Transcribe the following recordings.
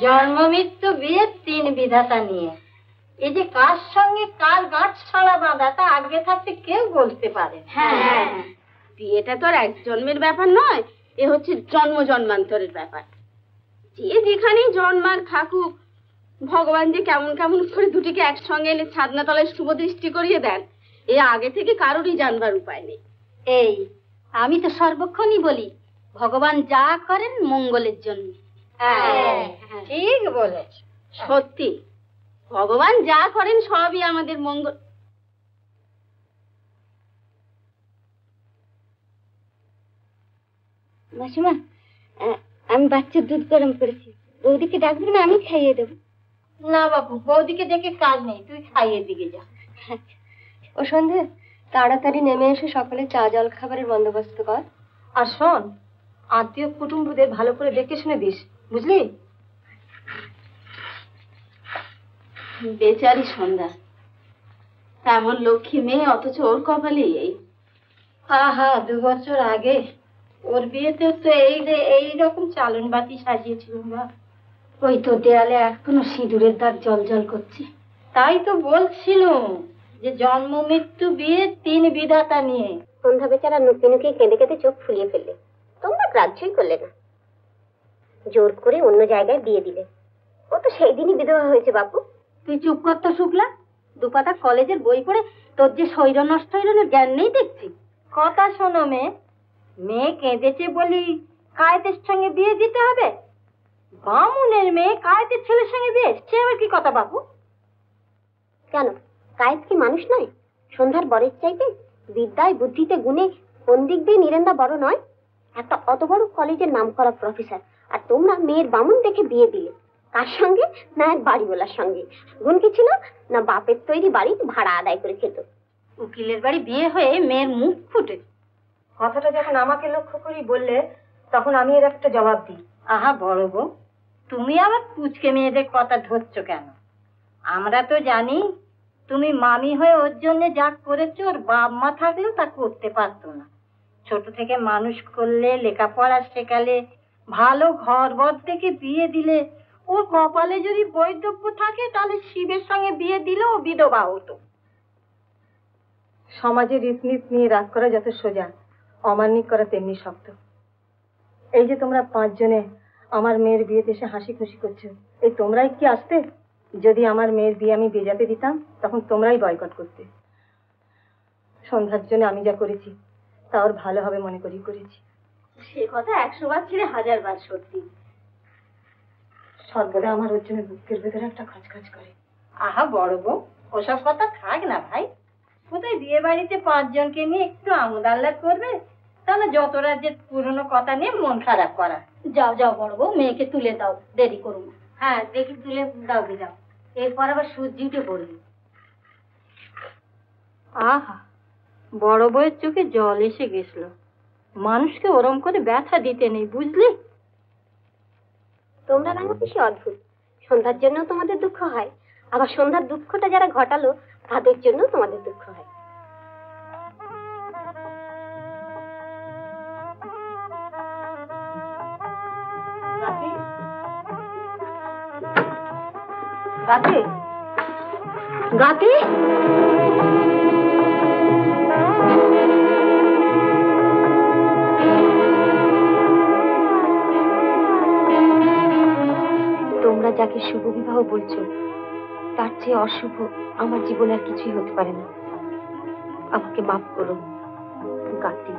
জন্ম মৃত্যু বিয়ে তিন বিধাতা নিয়ে। এই যে কার সঙ্গে কার গাঁট ছড়া বাঁধা তা আগে থাকতে কেউ বলতে পারে। হ্যাঁ, বিয়েটা তো আর এক জন্মের ব্যাপার নয়, এ হচ্ছে জন্ম জন্মান্তরের ব্যাপার। যে যেখানেই জন্মার থাকুক, ভগবান যে কেমন কেমন করে দুটিকে একসঙ্গে এনে ছাদনা তলায় শুভ দৃষ্টি করিয়ে দেন, এ আগে থেকে কারোরই জানবার উপায় নেই। এই আমি তো সর্বক্ষণই বলি, ভগবান যা করেন মঙ্গলের জন্য। ঠিক বলেছ। সত্যি, ভগবান যা করেন সবই আমাদের মঙ্গল। মাসিমা, আমি বাচ্চার দুধ গরম করেছি, বৌদিকে ডাকবি না? আমি খাইয়ে দেবো। না বাবু, বৌদিকে ডেকে কাজ নেই, তুই খাইয়ে দিকে যা। ও সন্ধে, তাড়াতাড়ি নেমে এসে সকালে চা জল খাবারের বন্দোবস্ত কর। আর শোন, আত্মীয় কুটুম্বদের ভালো করে দেখে শুনে দিস, বুঝলি? বেচারি সন্ধ্যা, তেমন লক্ষ্মী মেয়ে, অথচ ওর কপালে এই। আহা, 2 বছর আগে ওর বিয়েতে তো এইরকম চালন বাতি সাজিয়েছিল। ওই তো দেয়ালে এখনো সিঁদুরের দাগ জল জল করছে। তাই তো বলছিল যে জন্ম মৃত্যু বিয়ে তিন বিধাতা নিয়ে। সন্ধ্যা বেচারা নুকে নুকে কেঁদে কেঁদে চোখ ফুলিয়ে ফেললে। তোমরা গ্রাহ্যই করলে না, জোর করে অন্য জায়গায় বিয়ে দিলে। ও তো সেই দিনই বিধবা হয়েছে। বাপু, তুই চুপ কর তো শুক্লা। দুপাতা কলেজের বই পড়ে তোর যে শৈর নষ্ট হইল জ্ঞান নেই দেখছি। কথা শোনো মেয়ে কেঁদেছে বলি কায়েতের সঙ্গে বিয়ে দিতে হবে? বামুনের মেয়ে কায়েতের ছেলের সঙ্গে বিয়ে, সে আবার কি কথা বাপু? কেন, কায়েত কি মানুষ নয়? সন্ধ্যার বরের চাইতে বিদ্যায় বুদ্ধিতে গুণে কোন দিক দিয়ে নিরেন্দা বড় নয়? একটা অত বড় কলেজের নাম করা প্রফেসর, আর তোমরা মেয়ের বামুন দেখে বিয়ে দিলে। কার সঙ্গে? না এক বাড়িওয়ালার সঙ্গে। গুণ কি ছিল? না বাপের তৈরি বাড়ি ভাড়া আদায় করে খেত। উকিলের বাড়ি বিয়ে হয়ে মেয়ের মুখ ফুটে। কথাটা যখন আমাকে লক্ষ্য করি বললে, তখন আমি এর একটা জবাব দিই। আহা বড় বউ, তুমি আবার পুচকে মেয়েদের কথা ধরছো কেন? আমরা তো জানি তুমি মামি হয়ে ওর জন্য যা করেছো ওর বাপ মা থাকলেও তা করতে পারতো না। ছোট থেকে মানুষ করলে, লেখাপড়া শেখালে, ভালো ঘর বর থেকে বিয়ে দিলে, ওর কপালে যদি বৈধব্য থাকে তাহলে শিবের সঙ্গে বিয়ে দিলে ও বিধবা হতো। সমাজের রীতিনীত নিয়ে রাগ করা যত সোজা, অমান্য করা তেমনি শক্ত। এই যে তোমরা 5 জনে আমার মেয়ের বিয়েতে এসে হাসি খুশি করছো, এই তোমরাই কি আসতে? যদি আমার মেয়ের বিয়ে আমি বেজাতে দিতাম, তখন তোমরাই বয়কট করতে। সন্ধ্যার জন্য আমি যা করেছি তা ওর ভালো হবে মনে করি করেছি। সে কথা 100 বার ছেড়ে 1000 বার সত্যি। সর্বদা আমার ওর জন্য বুকের ভেতরে একটা খচখচ করে। আহা বড় বউ, ওসব কথা থাক না ভাই। কোথায় বিয়ে বাড়িতে 5 জনকে নিয়ে একটু আমোদ আহ্লাদ করবে, তাহলে যত রাজ্যের পুরনো কথা নিয়ে মন খারাপ করা। যাও যাও বড় বউ, মেয়েকে তুলে দাও, দেরি করুন। হ্যাঁ, দেখি তুলে দাও গে যাও, এরপর আবার সূর্য উঠে পড়বে। আহা, বড় বউয়ের চোখে জল এসে গেছিল। মানুষকে ওরম করে ব্যথা দিতে নেই, বুঝলি? তোমরা রাঙা বেশি অদ্ভুত। সন্ধ্যার জন্য তোমাদের দুঃখ হয়, আবার সন্ধ্যার দুঃখটা যারা ঘটালো তাদের জন্য তোমাদের দুঃখ হয়। গাতে গাতে তোমরা যাকে শুভ বিবাহ বলছো, তার চেয়ে অশুভ আমার জীবনে আর কিছুই হতে পারে না। আমাকে মাফ করো গাতি।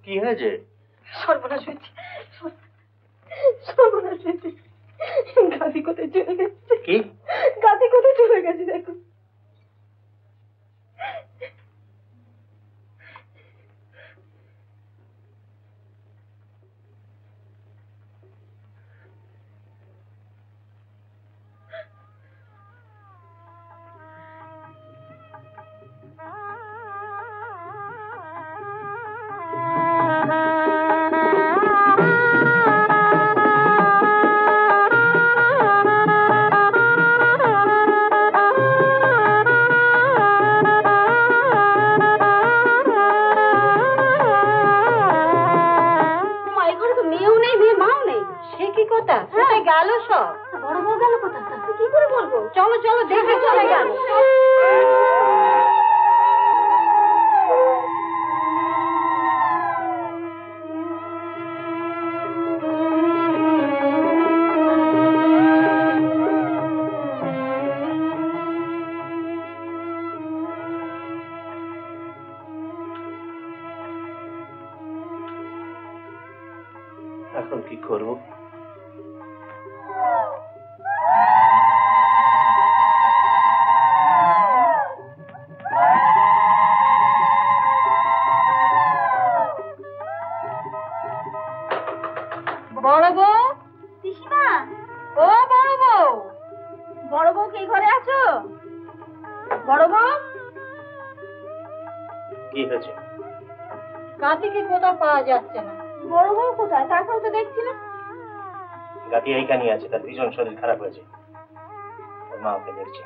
কি হয়েছে? সর্বনাশ হয়েছে, সর্বনাশ হয়েছে। গাছি কোথায় চলে গেছে? কি গাছি কোথায় চলে গেছে দেখো। গেল সব? বড় বউ গেল কোথায়? কি করে বলবো? চলো চলো দেখে চলে গেল। এখন কি করবো? বড় বউ, পিসিমা, ও বড় বউ, বড় বউ কি ঘরে আছো? বড় বউ, কি হয়েছে? গাতিকে কোথাও পাওয়া যাচ্ছে না। বড় বউ কোথায়? তারপরে তো দেখছি না। গাতি এইখানে আছে, তার ভীষণ শরীর খারাপ হয়েছে, ওর মা ওকে দেখছে।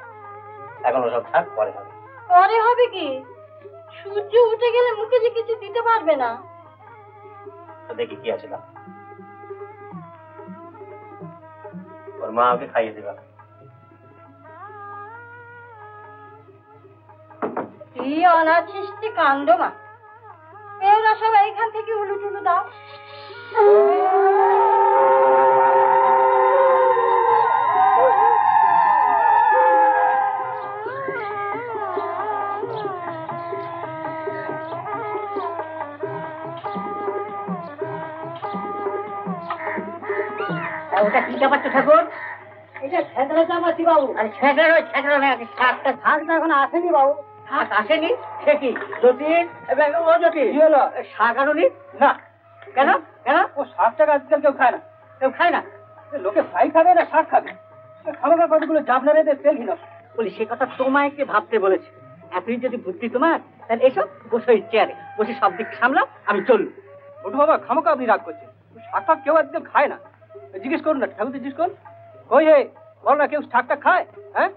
এখন ওসব থাক, পরে হবে। পরে হবে কি? সূর্য উঠে গেলে মুখে যে কিছু দিতে পারবে না। তো দেখি কি আছে না। ওর মা ওকে খাইয়ে দেবা। কি অনাছিষ্টি কাণ্ড মা, এরা সব এইখান থেকে উলুটুলু দাও। ওটা কি চাপাচ্ছ ঠাকুর? এটা ছেঁকড়া চাপাচ্ছি বাবু। আরে ছেঁকড়া না, শাকটা শাক তো এখন আসেনি বাবু। শাক আসেনি? সে কি জটিল? ও জটিল কি হলো? শাক আনুনি? না। কেন কেন? ও শাকটাকে আজকাল কেউ খায় না। কেউ খায় না? লোকে ফ্রাই খাবে না শাক খাবে? খাবার কতগুলো জাবনা রেঁধে তেল ঘি বলি, সে কথা তোমায় কে ভাবতে বলেছে? আপনি যদি বুদ্ধি তোমার, তাহলে এসব বসে চেয়ারে বসে সব দিক সামলাও, আমি চলুন। ওটু বাবা, খামোকা আপনি রাগ করছেন। শাক ফাক কেউ আজকাল খায় না। জিজ্ঞেস করুন না, ঠাকুর জিজ্ঞেস করুন। কই হে, বল না কেউ শাকটা খায়? হ্যাঁ,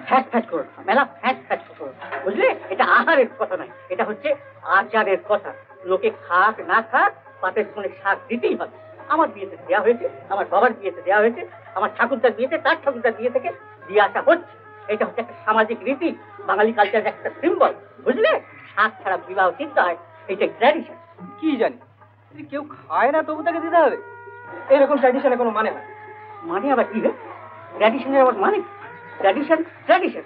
ফ্যাট ফ্যাট করুন, মেলা ফ্যাট ফ্যাট করুন, বুঝলে? এটা আহারের কথা নয়, এটা হচ্ছে আচারের কথা। লোকে খাক না খাক, পাতের সঙ্গে শাক দিতেই হবে। আমার বিয়েতে দেওয়া হয়েছে, আমার বাবার বিয়েতে দেওয়া হয়েছে, আমার ঠাকুরদার বিয়েতে, তার ঠাকুরদার বিয়ে থেকে দিয়ে আসা হচ্ছে। এটা হচ্ছে একটা সামাজিক রীতি, বাঙালি কালচারের একটা সিম্বল, বুঝলে? শাক ছাড়া বিবাহ সিদ্ধ হয়, এটা ট্র্যাডিশন। কি জানি, কেউ খায় না তবু তাকে দিতে হবে? এরকম ট্র্যাডিশনে কোনো মানে হয়? মানে আবার কি রে? ট্র্যাডিশনের আবার মানে? ট্র্যাডিশন ট্র্যাডিশন,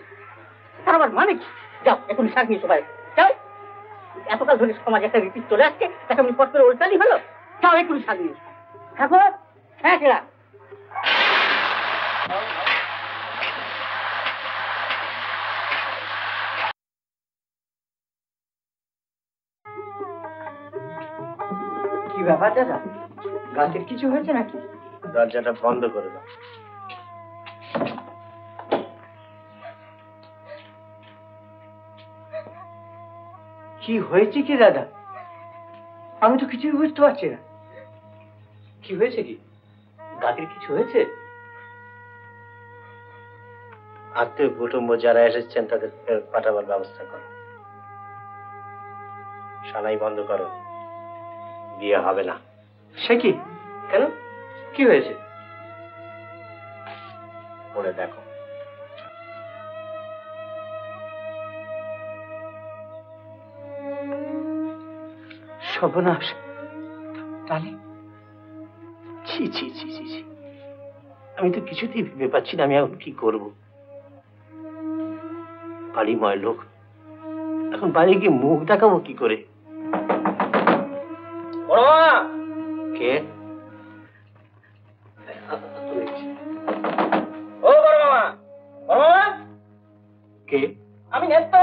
তার আবার মানে কি? যাও এখন শাক নিয়ে সবাই যাও। এতকাল ধরে সমাজে একটা রীতি চলে আসছে, তাকে আমি পট করে উল্টালি হলো। যাও একটু শাক নিয়ে থাকো। হ্যাঁ কেরা কি ব্যাপার দাদা, গাছের কিছু হয়েছে নাকি? দরজাটা বন্ধ করে দাও। কি হয়েছে কি দাদা? আমি তো কিছুই বুঝতে পারছি না। কি হয়েছে কি? গাছের কিছু হয়েছে? আত্মীয় কুটুম্ব যারা এসেছেন তাদের পাঠাবার ব্যবস্থা করো। সানাই বন্ধ করো, বিয়ে হবে না। সে কি? কেন, কি হয়েছে? পড়ে দেখো। সর্বনাশ। তাহলে ছি ছি ছি ছি ছি, আমি তো কিছুতেই ভেবে পাচ্ছি না আমি এখন কি করব। বাড়িময় লোক, এখন বাড়ি গিয়ে মুখ দেখাবো কি করে? কে? কে? আমি নেস্ত।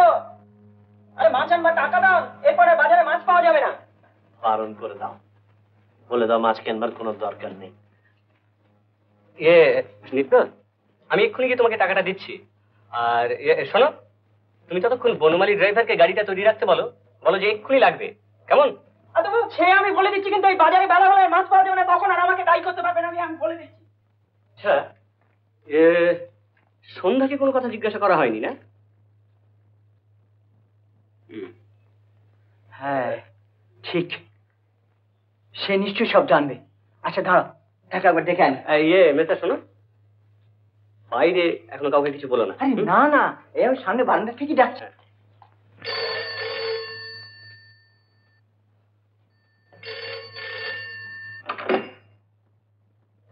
আরে মাছ আনবার টাকা দাও, এরপরে বাজারে মাছ পাওয়া যাবে না। বারণ করে দাও, বলে দাও মাছ কেনবার কোনো দরকার নেই। নিত্য, আমি এক্ষুনি গিয়ে তোমাকে টাকাটা দিচ্ছি। আর শোনো, তুমি ততক্ষণ বনমালী ড্রাইভারকে গাড়িটা তৈরি রাখতে বলো, বলো যে এক্ষুনি লাগবে, কেমন? আর তুমি সে আমি বলে দিচ্ছি, কিন্তু এই বাজারে বেলা হলে মাছ পাওয়া যাবে না, তখন আর আমাকে দায়ী করতে পারবে না, আমি বলে দিচ্ছি। আচ্ছা, সন্ধ্যাকে কোনো কথা জিজ্ঞাসা করা হয়নি না? হ্যাঁ ঠিক, সে নিশ্চয়ই সব জানবে। আচ্ছা দাঁড়াও, একবার ডেকে আনি। মেয়েটা শোনো, বাইরে এখনো কাউকে কিছু বলো না। আরে না না, এই আমি সামনে বারান্দা থেকে ডাকছি।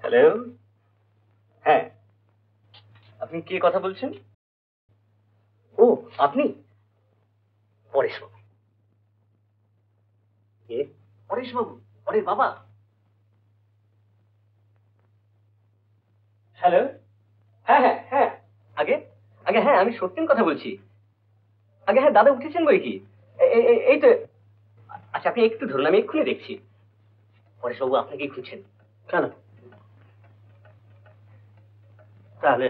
হ্যালো, হ্যাঁ, আপনি কে কথা বলছেন? ও আপনি পরেশবাবু? কে পরেশবাবু? পরের বাবা? হ্যালো, হ্যাঁ হ্যাঁ হ্যাঁ, আগে আগে হ্যাঁ, আমি সত্যিন কথা বলছি। আগে হ্যাঁ, দাদা উঠেছেন বই কি? এই তো। আচ্ছা আপনি একটু ধরুন, আমি এক্ষুনি দেখছি। পরেশবাবু আপনাকে খুঁজছেন কেন? তাহলে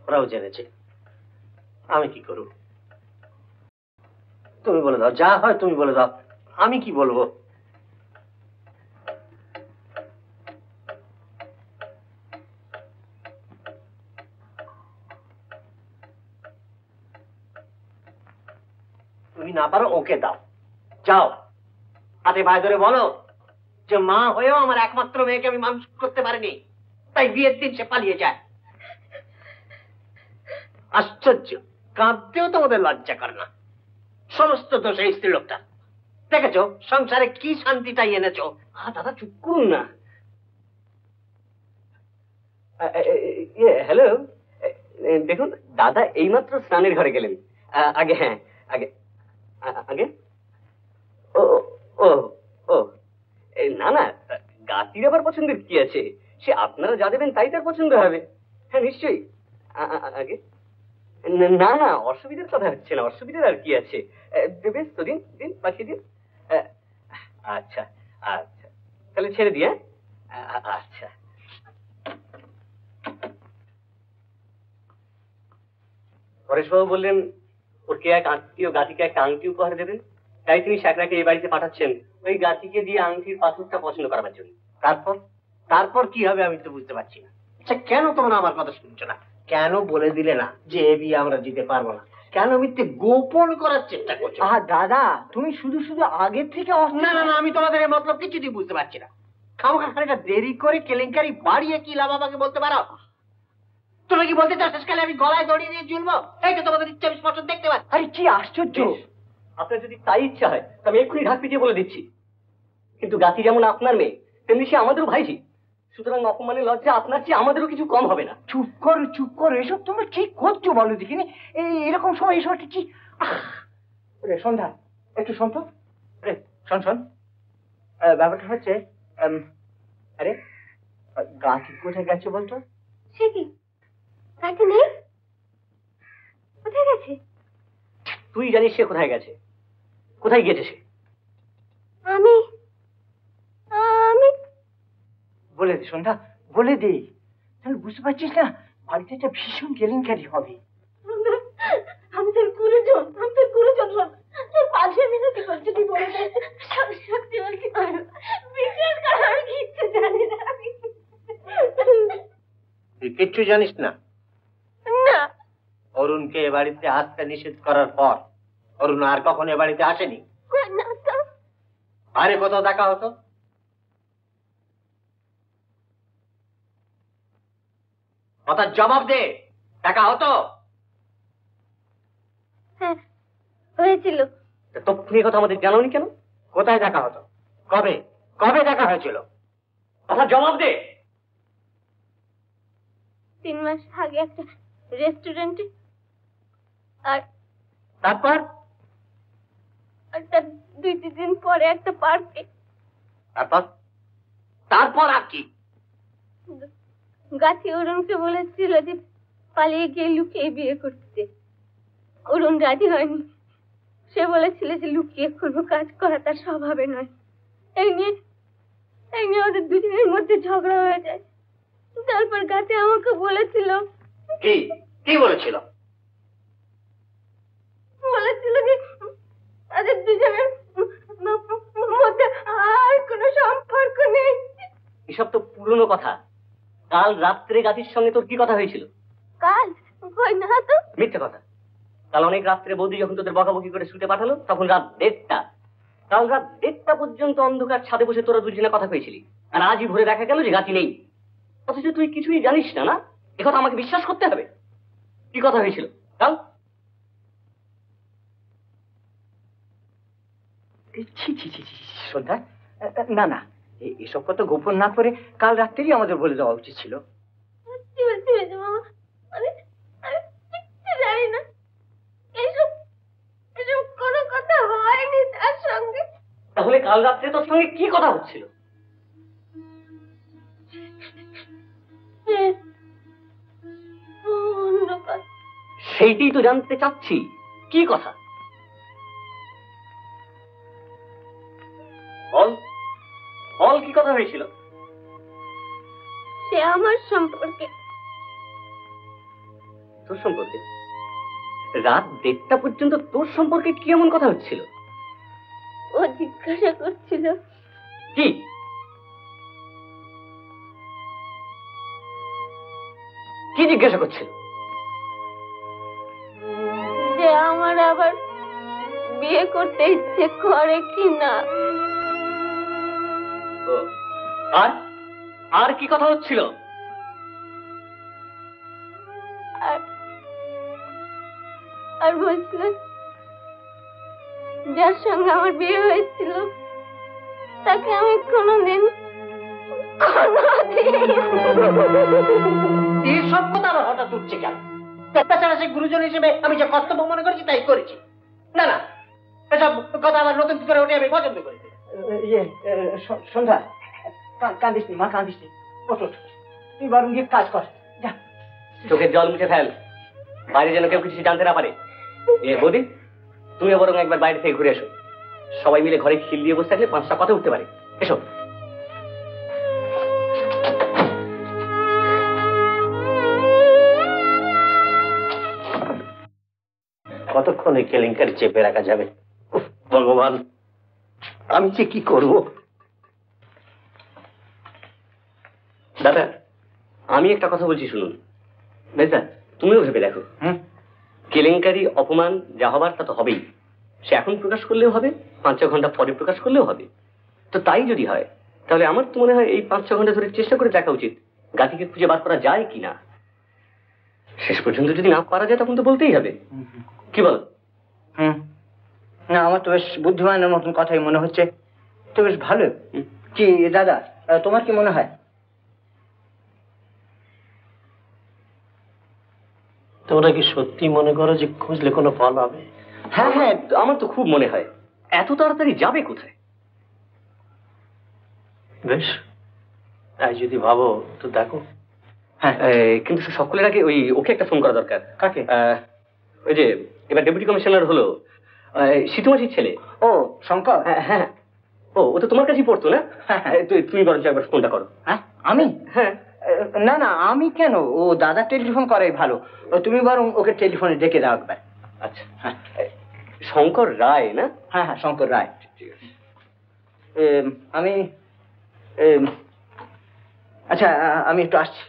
ওরাও জেনেছে, আমি কি করব? তুমি বলে দাও, যা হয় তুমি বলে দাও, আমি কি বলবো? তুমি না পারো ওকে দাও, যাও হাতে পায়ে ধরে বলো যে মা হয়েও আমার একমাত্র মেয়েকে আমি মানুষ করতে পারিনি, তাই বিয়ের দিন সে পালিয়ে যায়। আশ্চর্য, কাঁদতেও তোমাদের লজ্জা করে না। সমস্ত দোষ এই স্ত্রী লোকটা। দেখেছো সংসারে কি শান্তিটাই এনেছো। দাদা চুপ করুন না। হ্যালো, দেখুন দাদা এইমাত্র স্নানের ঘরে গেলেন। আগে হ্যাঁ, আগে আগে ও ও ও না না, গাতির আবার পছন্দের কি আছে? সে আপনারা যা দেবেন তাই তার পছন্দ হবে। হ্যাঁ নিশ্চয়ই। আগে না না, অসুবিধার কথা হচ্ছে না, অসুবিধার আর কি আছে? বেশ তো দিন দিন, পাঠিয়ে দিন। আচ্ছা আচ্ছা, তাহলে ছেড়ে দিয়ে। আচ্ছা, পরেশবাবু বললেন ওর কে এক আত্মীয় গাতিকে একটা আংটি উপহার দেবেন, তাই তিনি শাকরাকে এই বাড়িতে পাঠাচ্ছেন ওই গাতিকে দিয়ে আংটির পাথরটা পছন্দ করাবার জন্য। তারপর তারপর কি হবে আমি তো বুঝতে পারছি না। আচ্ছা কেন তোমরা আমার কথা শুনছো না? কেন বলে দিলে না যে এ বিয়ে আমরা দিতে পারবো না? কেন মিথ্যে গোপন করার চেষ্টা করছো? দাদা তুমি শুধু শুধু আগে থেকে না না না, আমি তোমাদের এই মতলব কিছুতেই বুঝতে পারছি না। খামোখা খানিকটা দেরি করে কেলেঙ্কারি বাড়িয়ে কি লাভ আমাকে বলতে পারো? তুমি কি বলতে চাও শেষকালে আমি গলায় দড়িয়ে দিয়ে ঝুলবো? এই তো তোমাদের ইচ্ছা আমি স্পষ্ট দেখতে পাচ্ছি। আরে কি আশ্চর্য! আপনার যদি তাই ইচ্ছা হয় তো আমি এক্ষুনি ঢাক পিটিয়ে বলে দিচ্ছি। কিন্তু গাতি যেমন আপনার মেয়ে তেমনি সে আমাদেরও ভাইজি, সুতরাং অপমানের লজ্জা আপনার চেয়ে আমাদেরও কিছু কম হবে না। চুপ করো, এসব তোমরা কি করছো বলো দেখিনি? এরকম সময় এসব কি? সন্ধ্যা একটু শোন তো। শোন ব্যাপারটা হচ্ছে, আরে গাছি কোথায় গেছে বলতো? সে কি কাকে নেই? কোথায় গেছে? তুই জানিস সে কোথায় গেছে? কোথায় গিয়েছে সে? আমি আমি বলে দে সন্ধ্যা, বলে দে, তাহলে বুঝতে পারছিস না বাড়িতে একটা ভীষণ কেলেঙ্কারি হবে। আমি তোর গুরুজন, তোর পাশে মিনতি করছি, তুই বলে দে। সত্যি বলছি, বিশ্বাস কর আমি কিচ্ছু জানি না। তুই কিচ্ছু জানিস না? না, অরুণকে এ বাড়িতে আসতে নিষেধ করার পর অরুণ আর কখনো এ বাড়িতে আসেনি? না তো। আরে কোথাও দেখা হতো? কথার জবাব দে, দেখা হতো? হ্যাঁ হয়েছিল। তখনই কথা আমাদের জানাওনি কেন? কোথায় দেখা হতো? কবে কবে দেখা হয়েছিল? কথা জবাব দে। 3 মাস আগে একটা রেস্টুরেন্টে, আর তারপর তার 2-3 দিন পরে একটা পার্কে। তারপর তারপর আর কি? গাছি অরুণকে বলেছিল যে পালিয়ে গিয়ে লুকিয়ে বিয়ে করতে। অরুণ রাজি হয়নি। সে বলেছিল যে লুকিয়ে কোনো কাজ করা তার স্বভাবে নয়। এই নিয়ে ওদের দুজনের মধ্যে ঝগড়া হয়ে যায়। তারপর গাছে আমাকে বলেছিল কি কি বলেছিল? যে তাদের দুজনের মধ্যে আর কোনো সম্পর্ক নেই। এসব তো পুরনো কথা। কাল রাত্রে গাছির সঙ্গে তোর কি কথা হয়েছিল? কাল কই না তো। মিথ্যে কথা। কাল অনেক রাত্রে বৌদি যখন তোদের বকাবকি করে শুতে পাঠালো তখন রাত 1:30। কাল রাত 1:30 পর্যন্ত অন্ধকার ছাদে বসে তোরা দুজনে কথা কয়েছিলি, আর আজই ভোরে দেখা গেল যে গাছি নেই। অথচ তুই কিছুই জানিস না। না, একথা আমাকে বিশ্বাস করতে হবে। কি কথা হয়েছিল কাল? ছি ছি ছি ছি, সন্ধ্যা, না না, এসব কথা গোপন না করে কাল রাত্রেই আমাদের বলে দেওয়া উচিত ছিল। কি বলছি মামা? আমি কিচ্ছু জানি না। এসব কোনো কথা হয়নি তার সঙ্গে। তাহলে কাল রাত্রে তোর সঙ্গে কি কথা হচ্ছিল? অন্য কথা। সেইটাই তো জানতে চাচ্ছি, কি কথা বল। বল, কি কথা হয়েছিল? সে আমার সম্পর্কে। তোর সম্পর্কে? রাত 1:30 পর্যন্ত তোর সম্পর্কে কি এমন কথা হচ্ছিল? ও জিজ্ঞাসা করছিল কি? কি জিজ্ঞাসা করছিল? যে আমার আবার বিয়ে করতে ইচ্ছে করে কি না। ও, আর আর কি কথা হচ্ছিল? আর বলছিল যার সঙ্গে আমার বিয়ে হয়েছিল তাকে আমি কোনোদিন এইসব কথা আবার হঠাৎ উঠছে কেন? তাছাড়া সে গুরুজন হিসেবে আমি যে কর্তব্য মনে করেছি তাই করেছি। না না, এসব কথা আবার নতুন করে ওঠে আমি পছন্দ করি। সন্ধ্যা, কাঁদিস নি মা, কাঁদিস নি। ওঠ ওঠ, তুই বরং গিয়ে কাজ কর, যা। চোখের জল মুছে ফেল, বাইরে যেন কেউ কিছু জানতে না পারে। বৌদি, তুমি বরং একবার বাইরে থেকে ঘুরে এসো। সবাই মিলে ঘরে খিল দিয়ে বসে থাকলে 5টা কথা উঠতে পারে। এসো। কতক্ষণ এই কেলেঙ্কারি চেপে রাখা যাবে? উফ, ভগবান, আমি যে কি করব। দাদা, আমি একটা কথা বলছি, শুনুন। বেজা, তুমিও ভেবে দেখো। কেলেঙ্কারি অপমান যা হবার তা তো হবেই। সে এখন প্রকাশ করলেও হবে, 5-6 ঘন্টা পরে প্রকাশ করলেও হবে। তো তাই যদি হয় তাহলে আমার তো মনে হয় এই 5-6 ঘন্টা ধরে চেষ্টা করে দেখা উচিত গাতিকে খুঁজে বার করা যায় কিনা। শেষ পর্যন্ত যদি না পারা যায় তখন তো বলতেই হবে। কি বল? না, আমার তো বেশ বুদ্ধিমানের মতন কথাই মনে হচ্ছে। তো বেশ ভালো। কি দাদা, তোমার কি মনে হয়? তোমরা কি সত্যি মনে করো যে খুঁজলে কোনো ফল হবে? হ্যাঁ হ্যাঁ, আমার তো খুব মনে হয়। এত তাড়াতাড়ি যাবে কোথায়? বেশ, তাই যদি ভাবো তো দেখো। হ্যাঁ, কিন্তু সকলের আগে ওকে একটা ফোন করা দরকার। কাকে? ওই যে এবার ডেপুটি কমিশনার হলো, শীতুমাসির ছেলে। ও, শঙ্কর। হ্যাঁ। ও তো তোমার কাছেই পড়তো না? তুমি বরঞ্চ একবার ফোনটা করো। হ্যাঁ, আমি? হ্যাঁ। না না, আমি কেন? ও দাদা টেলিফোন করাই ভালো। তুমি বরং ওকে টেলিফোনে ডেকে দাও একবার। আচ্ছা, হ্যাঁ। শঙ্কর রায় না? হ্যাঁ হ্যাঁ, শঙ্কর রায়। ঠিক আছে। আমি আচ্ছা, আমি একটু আসছি।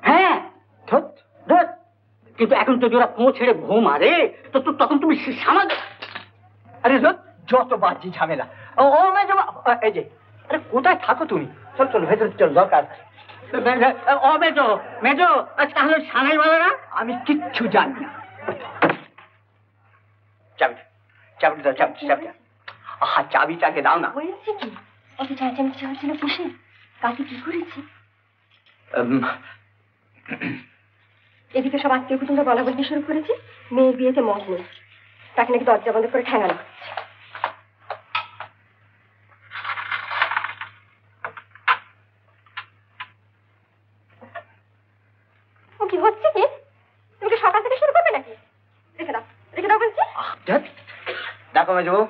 হ্যাঁ, ধর। কিন্তু এখন তো ওরা পো ছেড়ে ভো মারে, তো তখন তুমি সামাল। আরে যত বাজি ঝামেলা। ও মেজো, এই যে, আরে কোথায় থাকো তুমি? চল চল, ভেতরে চল, দরকার। ও মেজো, তাহলে সানাই বলে না? আমি কিচ্ছু জানি না। চাবিটা দাও, চাবিটা। আহা, চাবিটাকে দাও না। হয়েছে কি? অত চেঁচামেচি হচ্ছে না বসে? কাকে কি করেছে? এদিকে সব আত্মীয় কুটুম্বরা বলা বলতে শুরু করেছে মেয়ের বিয়েতে মত নেই, তাকে নাকি দরজা বন্ধ করে ঠেঙানো হচ্ছে। দেখো মেজবাবু,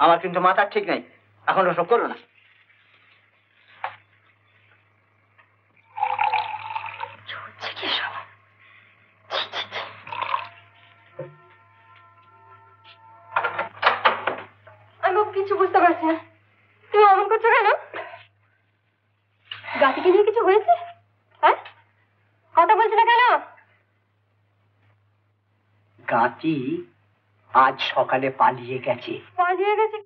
আমার কিন্তু মাথা ঠিক নেই, এখন ওসব করো না। আমি কিছু বুঝতে পারছি না, তুমি অমন করছো কেন? গাতিকে নিয়ে কিছু হয়েছে? হ্যাঁ, কথা বলছো না কেন? গাতি আজ সকালে পালিয়ে গেছে। পালিয়ে গেছে?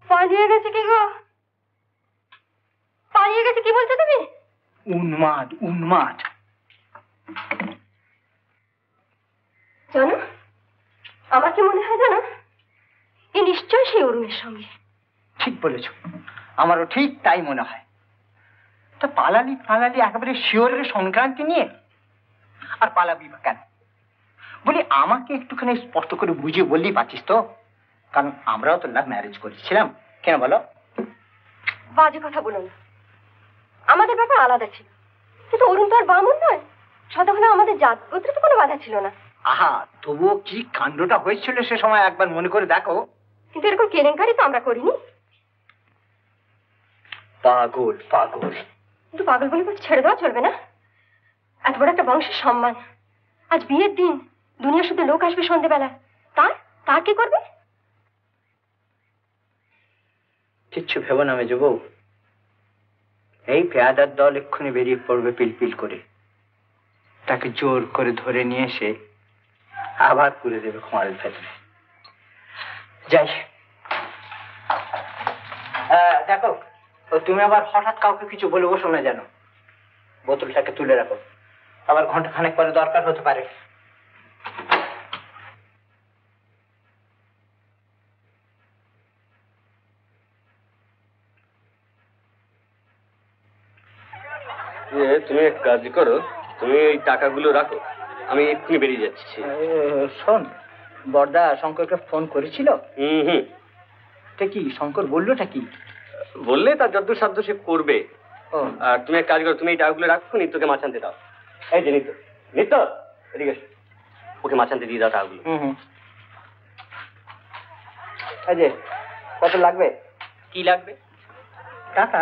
পালিয়ে গেছে কি গো? পালিয়ে গেছে কি বলছো তুমি? উন্মাদ, উন্মাদ। জানো, আমার কি মনে হয় জানো, এ নিশ্চয়ই সেই অরুণের সঙ্গে। ঠিক বলেছ, আমারও ঠিক তাই মনে হয়। তা পালালি পালালি একেবারে শিওরের সংক্রান্তি নিয়ে, আর পালাবি বা কেন? বলি আমাকে একটুখানি স্পষ্ট করে বুঝিয়ে বললেই পাচ্ছিস তো, কারণ আমরাও তো লাভ ম্যারেজ করেছিলাম। কেন বলো? বাজে কথা বলো না, আমাদের ব্যাপার আলাদা ছিল, কিন্তু অরুণ তো আর বামুন নয়, সদাহলে আমাদের জাত গোত্রে তো কোনো বাধা ছিল না। আহা, তবুও কি কাণ্ডটা হয়েছিল সে সময় একবার মনে করে দেখো। কিন্তু এরকম কেলেঙ্কারি তো আমরা করিনি। পাগল পাগল। কিন্তু পাগল বলে বলছে ছেড়ে দেওয়া চলবে না, এত বড় একটা বংশের সম্মান। আজ বিয়ের দিন, দুনিয়া শুধু লোক আসবে সন্ধ্যেবেলা, তার তার কি করবে? কিচ্ছু ভেবো না মেজবউ, এই পেয়াদার দল এক্ষুনি বেরিয়ে পড়বে পিলপিল করে, তাকে জোর করে ধরে নিয়ে এসে আবার পুরে দেবে খোঁয়ারের ভেতরে। যাই, দেখো তুমি আবার হঠাৎ কাউকে কিছু বলে বসো না যেন। বোতলটাকে তুলে রাখো, আবার ঘন্টা খানেক পরে দরকার হতে পারে। তুমি এক কাজ করো, তুমি এই টাকাগুলো রাখো, আমি এক্ষুনি বেরিয়ে যাচ্ছি। শোন, বড়দা শঙ্করকে ফোন করেছিল? হুম। তা কি শঙ্কর বললোটা কি? বললে তার যতদূর সাধ্য সে করবে। ও, আর তুমি এক কাজ করো, তুমি এই টাকাগুলো রাখো, নিত্যকে মাছ আনতে দাও। এই যে নিত্য, নিত্য এদিকে এসো, ওকে মাছ আনতে দিয়ে দাও টাকাগুলো। হুম। এই যে, কত লাগবে? কি লাগবে? টাকা?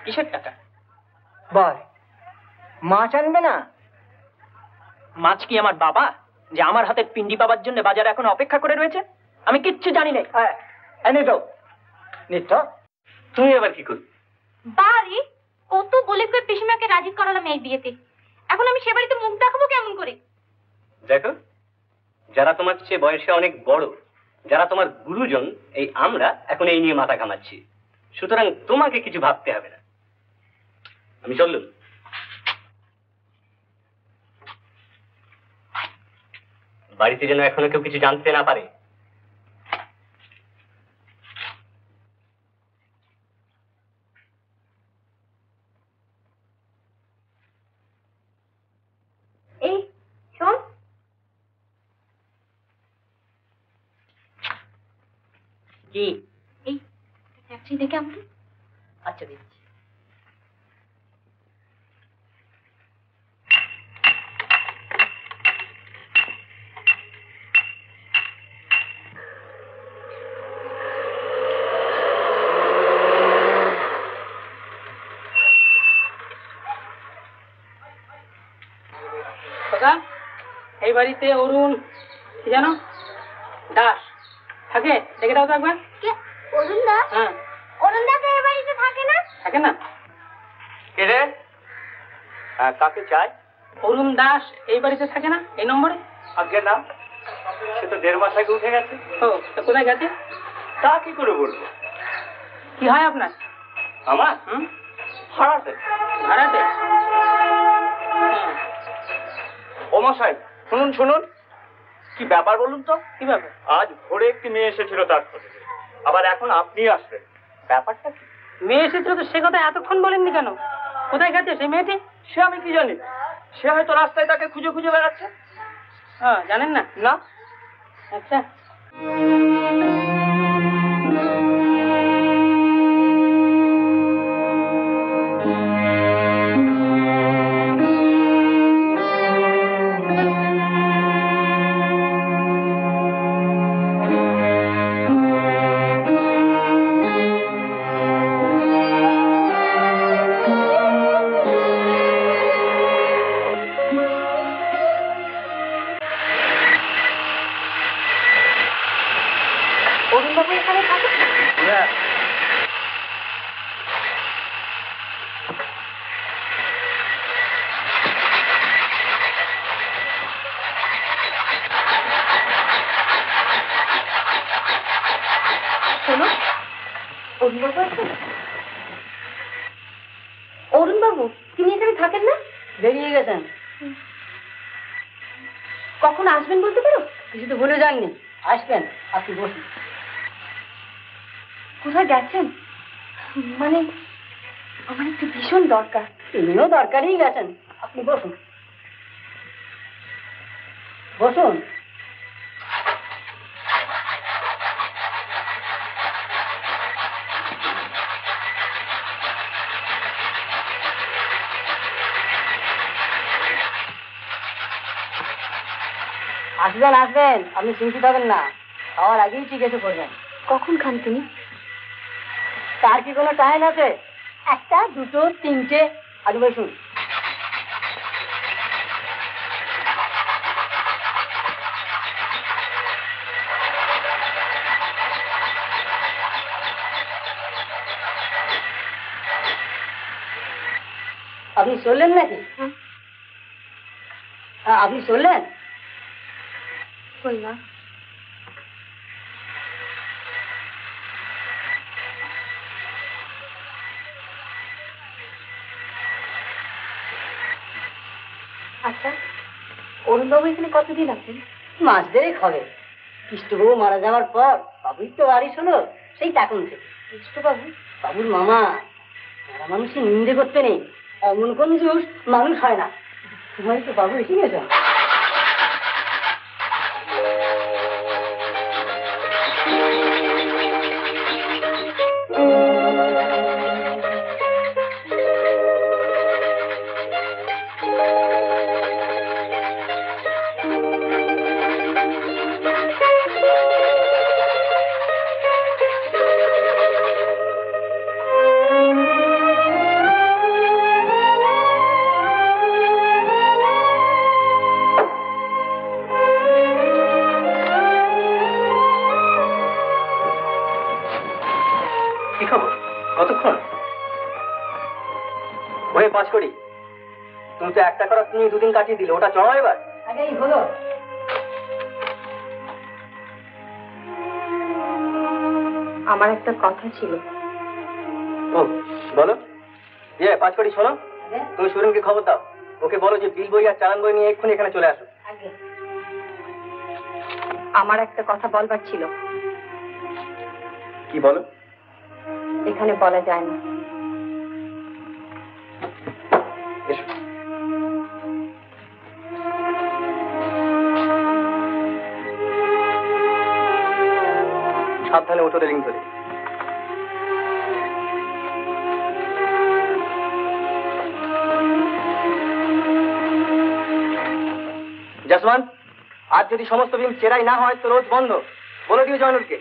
কিসের টাকা? বল, মাছ আনবে না? মাছ কি আমার বাবা, যে আমার হাতে পিন্ডি পাবার জন্য বাজারে এখন অপেক্ষা করে রয়েছে? আমি কিচ্ছু জানি না। নিত্য, তুমি এবার কি করবে? বাড়ি কত বলে করে পিসিমাকে রাজি করালাম এই বিয়েতে, এখন আমি সে বাড়িতে মুখ দেখাবো কেমন করে? দেখো, যারা তোমার চেয়ে বয়সে অনেক বড়, যারা তোমার গুরুজন, এই আমরা এখন এই নিয়ে মাথা ঘামাচ্ছি, সুতরাং তোমাকে কিছু ভাবতে হবে না। আমি চললুম। বাড়িতে যেন এখনো কেউ কিছু জানতে না পারে। এই শোন, কি? এই ট্যাক্সি দেখে আমাকে। আচ্ছা দিচ্ছি। এই বাড়িতে অরুণ কি জানো দাস থাকে, দেখে দাও তো একবার। অরুণ দা? হ্যাঁ। অরুণ দা তো এই বাড়িতে থাকে না? থাকে না? কে রে? কাকে চাই? অরুণ দাস এই বাড়িতে থাকে না এই নম্বরে? আগে না, সে তো 1.5 মাস আগে উঠে গেছে। ও, তা কোথায় গেছে? তা কি করে বলবো? কি হয় আপনার? আমার হুম, ভাড়াতে। ভাড়াতে? ও মশাই, শুনুন শুনুন, কি ব্যাপার বলুন তো? কি ব্যাপার? আজ ভোরে একটি মেয়ে এসেছিল তার সাথে, আবার এখন আপনি আসবেন, ব্যাপারটা কি? মেয়ে এসেছিল তো সে কথা এতক্ষণ বলেননি কেন? কোথায় গেছে সেই মেয়েটি? সে আমি কি জানি, সে হয়তো রাস্তায় তাকে খুঁজে খুঁজে বেড়াচ্ছে। জানেন না? না। আচ্ছা। অরুণবাবু এখানে থাকে? শোনো, অরুণবাবু আছেন? অরুণবাবু, তিনি এখানে থাকেন না? বেরিয়ে গেছেন। কখন আসবেন বলতে পারো? কিছু তো ভুলে যাননি, আসবেন। আপনি বসুন। কোথায় গেছেন? মানে আমার একটু ভীষণ দরকার। তিনিও দরকারই গেছেন। আপনি বসুন, বসুন। আসবেন আসবেন, আপনি চিন্তিত হবেন না, খাওয়ার আগেই ঠিক এসে পড়বেন। কখন খান তিনি? তার কি কোনো টাইম আছে? একটা, দুটো, তিনটে। আগে বসুন। আপনি চললেন নাকি? আপনি চললেন? কই না। আচ্ছা, অরুণবাবু এখানে কতদিন আছেন? মাস দেরেক হবে। কৃষ্ণবাবু মারা যাওয়ার পর বাবুই তো বাড়ি শোনো, সেই তখন থেকে। কৃষ্ণবাবু? বাবুর মামা। যারা মানুষের নিন্দে করতে নেই, অমন কঞ্জুস মানুষ হয় না। তোমার তো বাবু এসে গেছে। কি খবর? কতক্ষণ? ওই পাঁচ করি, তুমি তো একটা করা তুমি দুদিন কাটিয়ে দিলে, ওটা চড়াও এবার। আগেই হলো। আমার একটা কথা ছিল। ও বলো। ইয়ে পাঁচ করি, শোনো, তুমি সুরেনকে খবর দাও, ওকে বলো যে বিল বই আর চালান বই নিয়ে এক্ষুনি এখানে চলে আসো। আগে আমার একটা কথা বলবার ছিল। কি বলো? এখানে বলা যায় না। এসো। সাবধানে ওঠো রেলিং ধরে। জাসমান, আজ যদি সমস্ত বিম চেরাই না হয় তো রোজ বন্ধ, বলে দিও জয়নুরকে।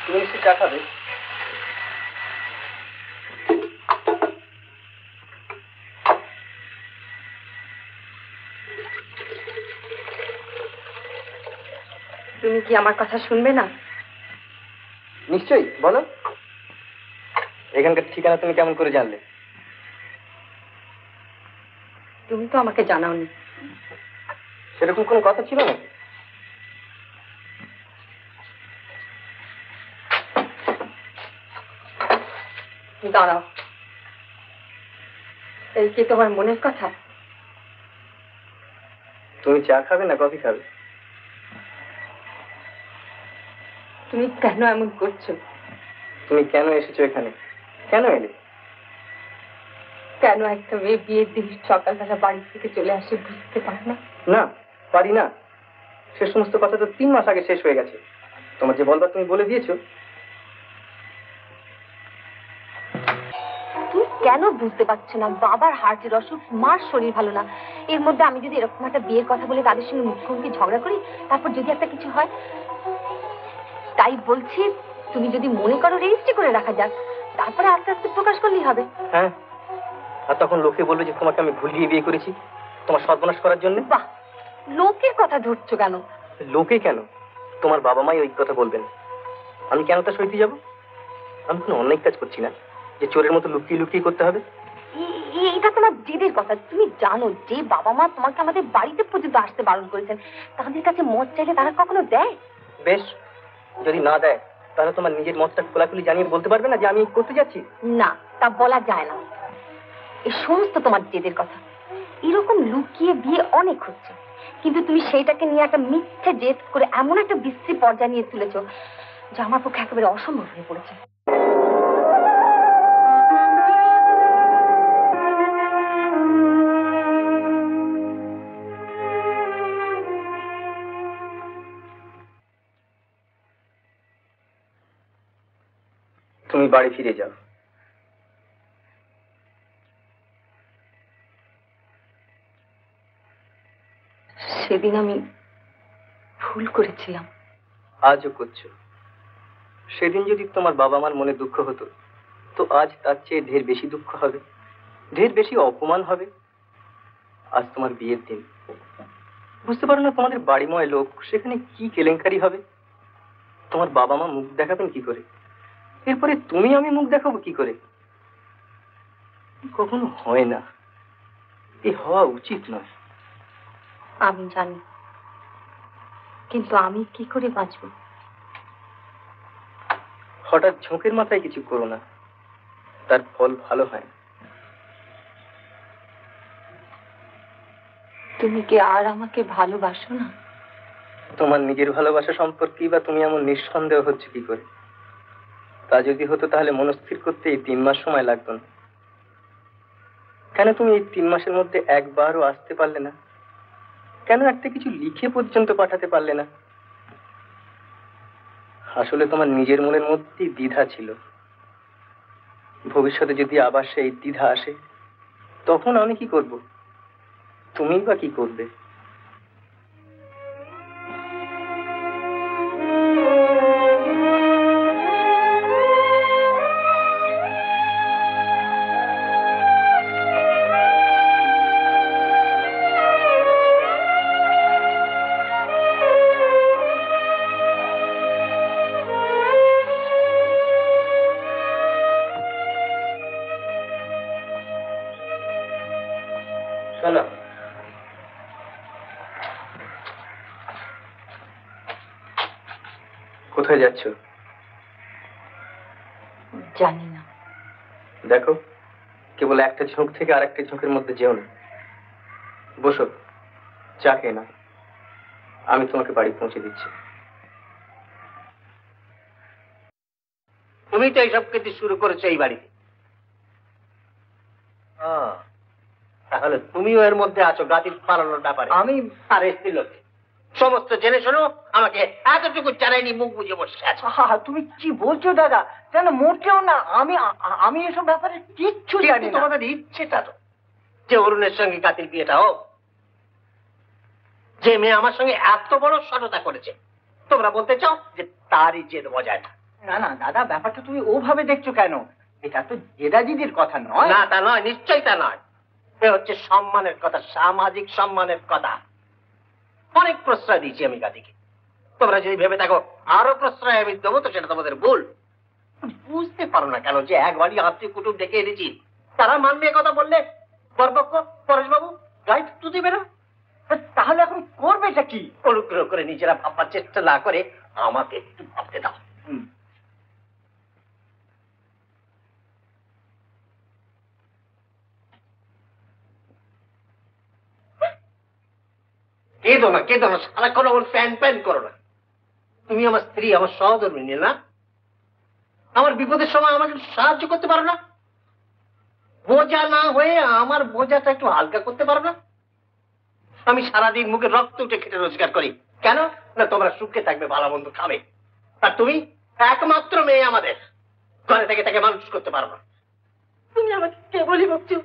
তুমি নিশ্চয় চা খাবে? তুমি কি আমার কথা শুনবে না? নিশ্চয়ই, বলো। এখানকার ঠিকানা তুমি কেমন করে জানলে? তুমি তো আমাকে জানাওনি। সেরকম কোনো কথা ছিল না। দাঁড়াও, এই কি তোমার মনের কথা? তুমি চা খাবে না কফি খাবে? তুমি কেন এমন করছো? তুমি কেন এসেছো এখানে? কেন এলে? কেন একটা মেয়ে বিয়ের দিন সকালবেলা বাড়ি থেকে চলে আসে বুঝতে পারে না? না, পারি না। সে সমস্ত কথা তো 3 মাস আগে শেষ হয়ে গেছে। তোমার যে বলবার তুমি বলে দিয়েছো। তুমি কেন কেন বুঝতে পারছো না? বাবার হার্টের অসুখ, মার শরীর ভালো না। এর মধ্যে আমি যদি এরকম একটা বিয়ের কথা বলে তাদের সঙ্গে মুখোমুখি ঝগড়া করি, তারপর যদি একটা কিছু হয়, তাই বলছি তুমি যদি মনে করো রেজিস্ট্রি করে রাখা যাক, তারপরে আস্তে আস্তে প্রকাশ করলেই হবে। হ্যাঁ, আর তখন লোকে বলবে যে তোমাকে আমি ভুলিয়ে বিয়ে করেছি তোমার সর্বনাশ করার জন্য। বাহ, লোকের কথা ধরছো কেন? লোকে কেন, তোমার বাবা মাই ওই কথা বলবেন। আমি কেন তা সইতে যাব? আমি কোনো অন্যায় কাজ করছি না যে চোরের মতো লুকিয়ে লুকিয়ে করতে হবে। এটা তোমার জেদের কথা। তুমি জানো যে বাবা মা তোমাকে আমাদের বাড়িতে পর্যন্ত আসতে বারণ করেছেন, তাদের কাছে মত চাইলে তারা কখনো দেয়? বেশ, যদি না দেয় তাহলে তোমার নিজের মতটা খোলাখুলি জানিয়ে বলতে পারবে না যে আমি করতে যাচ্ছি? না, তা বলা যায় না। এই সমস্ত তোমার জেদের কথা। এরকম লুকিয়ে বিয়ে অনেক হচ্ছে, কিন্তু তুমি সেইটাকে নিয়ে একটা মিথ্যে জেদ করে এমন একটা বিশ্রী পর্যায়ে নিয়ে তুলেছো যা আমার পক্ষে একেবারে অসম্ভব হয়ে পড়েছে। তুমি বাড়ি ফিরে যাও। সেদিন আমি ভুল করেছিলাম। আজও করছো। সেদিন যদি তোমার বাবা মার মনে দুঃখ হতো, তো আজ তার চেয়ে ঢের বেশি দুঃখ হবে, ঢের বেশি অপমান হবে। আজ তোমার বিয়ের দিন, বুঝতে পারো না তোমাদের বাড়িময় লোক, সেখানে কি কেলেঙ্কারি হবে। তোমার বাবা মা মুখ দেখাবেন কি করে, এরপরে তুমি আমি মুখ দেখাবো কি করে? কখনো হয় না, এ হওয়া উচিত নয়। আমি জানি, কিন্তু আমি কি করে বাঁচবো? হঠাৎ ঝোঁকের মাথায় কিছু করো না, তার ফল ভালো হয়। তুমি কি আর আমাকে ভালোবাসো না? তোমার নিজের ভালোবাসা সম্পর্কেই বা তুমি এমন নিঃসন্দেহ হচ্ছে কি করে? তা যদি হতো তাহলে মনস্থির করতে এই 3 মাস সময় লাগতো না। কেন তুমি এই 3 মাসের মধ্যে একবারও আসতে পারলে না? কেন একটা কিছু লিখে পর্যন্ত পাঠাতে পারলে না? আসলে তোমার নিজের মনের মধ্যেই দ্বিধা ছিল। ভবিষ্যতে যদি আবার সেই দ্বিধা আসে, তখন আমি কি করব? তুমি বা কি করবে? কোথায় যাচ্ছ? জানি না। দেখো, কেবল একটা ঝোঁক থেকে আরেকটা ঝোঁকের মধ্যে যেও না। বসো, চা খেয়ে না, আমি তোমাকে বাড়ি পৌঁছে দিচ্ছি। তুমি তো এইসব কিছু শুরু করেছো এই বাড়িতে। তাহলে তুমিও এর মধ্যে আছো গাতির পালানোর ব্যাপারে। আমি আর এসেছিল সমস্ত জেনে শোনো আমাকে এতটুকু জানাইনি, মুখ বুঝে বসে আছো। তুমি কি বলছো দাদা? কেন মোটেও না, আমি এসব ব্যাপারে কিচ্ছু জানি না। তোমাদের ইচ্ছেটা তো যে অরুণের সঙ্গে গাতির বিয়েটা হোক। যে মেয়ে আমার সঙ্গে এত বড় সততা করেছে, তোমরা বলতে চাও যে তারই জেদ বজায় থাকে। না না দাদা, ব্যাপারটা তুমি ওভাবে দেখছো কেন? এটা তো জেদাজিদের কথা নয়। না, তা নয়, নিশ্চয়ই তা নয়। এ হচ্ছে সম্মানের কথা, সামাজিক সম্মানের কথা। অনেক প্রশ্রয় দিয়েছি আমি গাদিকে। তোমরা যদি ভেবে থাকো আরো প্রশ্রয় আমি দেবো, তো সেটা তোমাদের ভুল। বুঝতে পারো না কেন যে এক বাড়ি আত্মীয় কুটুম ডেকে এনেছি, তারা মানবে কথা বললে বরপক্ষ পরেশবাবু গাইড তো দেবে না। তাহলে এখন করবেটা কি? অনুগ্রহ করে নিজেরা ভাববার চেষ্টা না করে আমাকে একটু ভাবতে দাও। কেঁদো না, কেঁদো না, সারাক্ষণ আমার প্যান প্যান করো না। তুমি আমার স্ত্রী, আমার সহধর্মিনী না? আমার বিপদের সময় আমাকে সাহায্য করতে পারো না? বোঝা না হয়ে আমার বোঝাটা একটু হালকা করতে পারো না? আমি সারাদিন মুখে রক্ত উঠে খেটে রোজগার করি, কেন না তোমরা সুখে থাকবে, ভালো মন্দ খাবে। আর তুমি একমাত্র মেয়ে আমাদের, ঘরে থেকে তাকে মানুষ করতে পারো না। তুমি আমাকে কেবলই বকছো,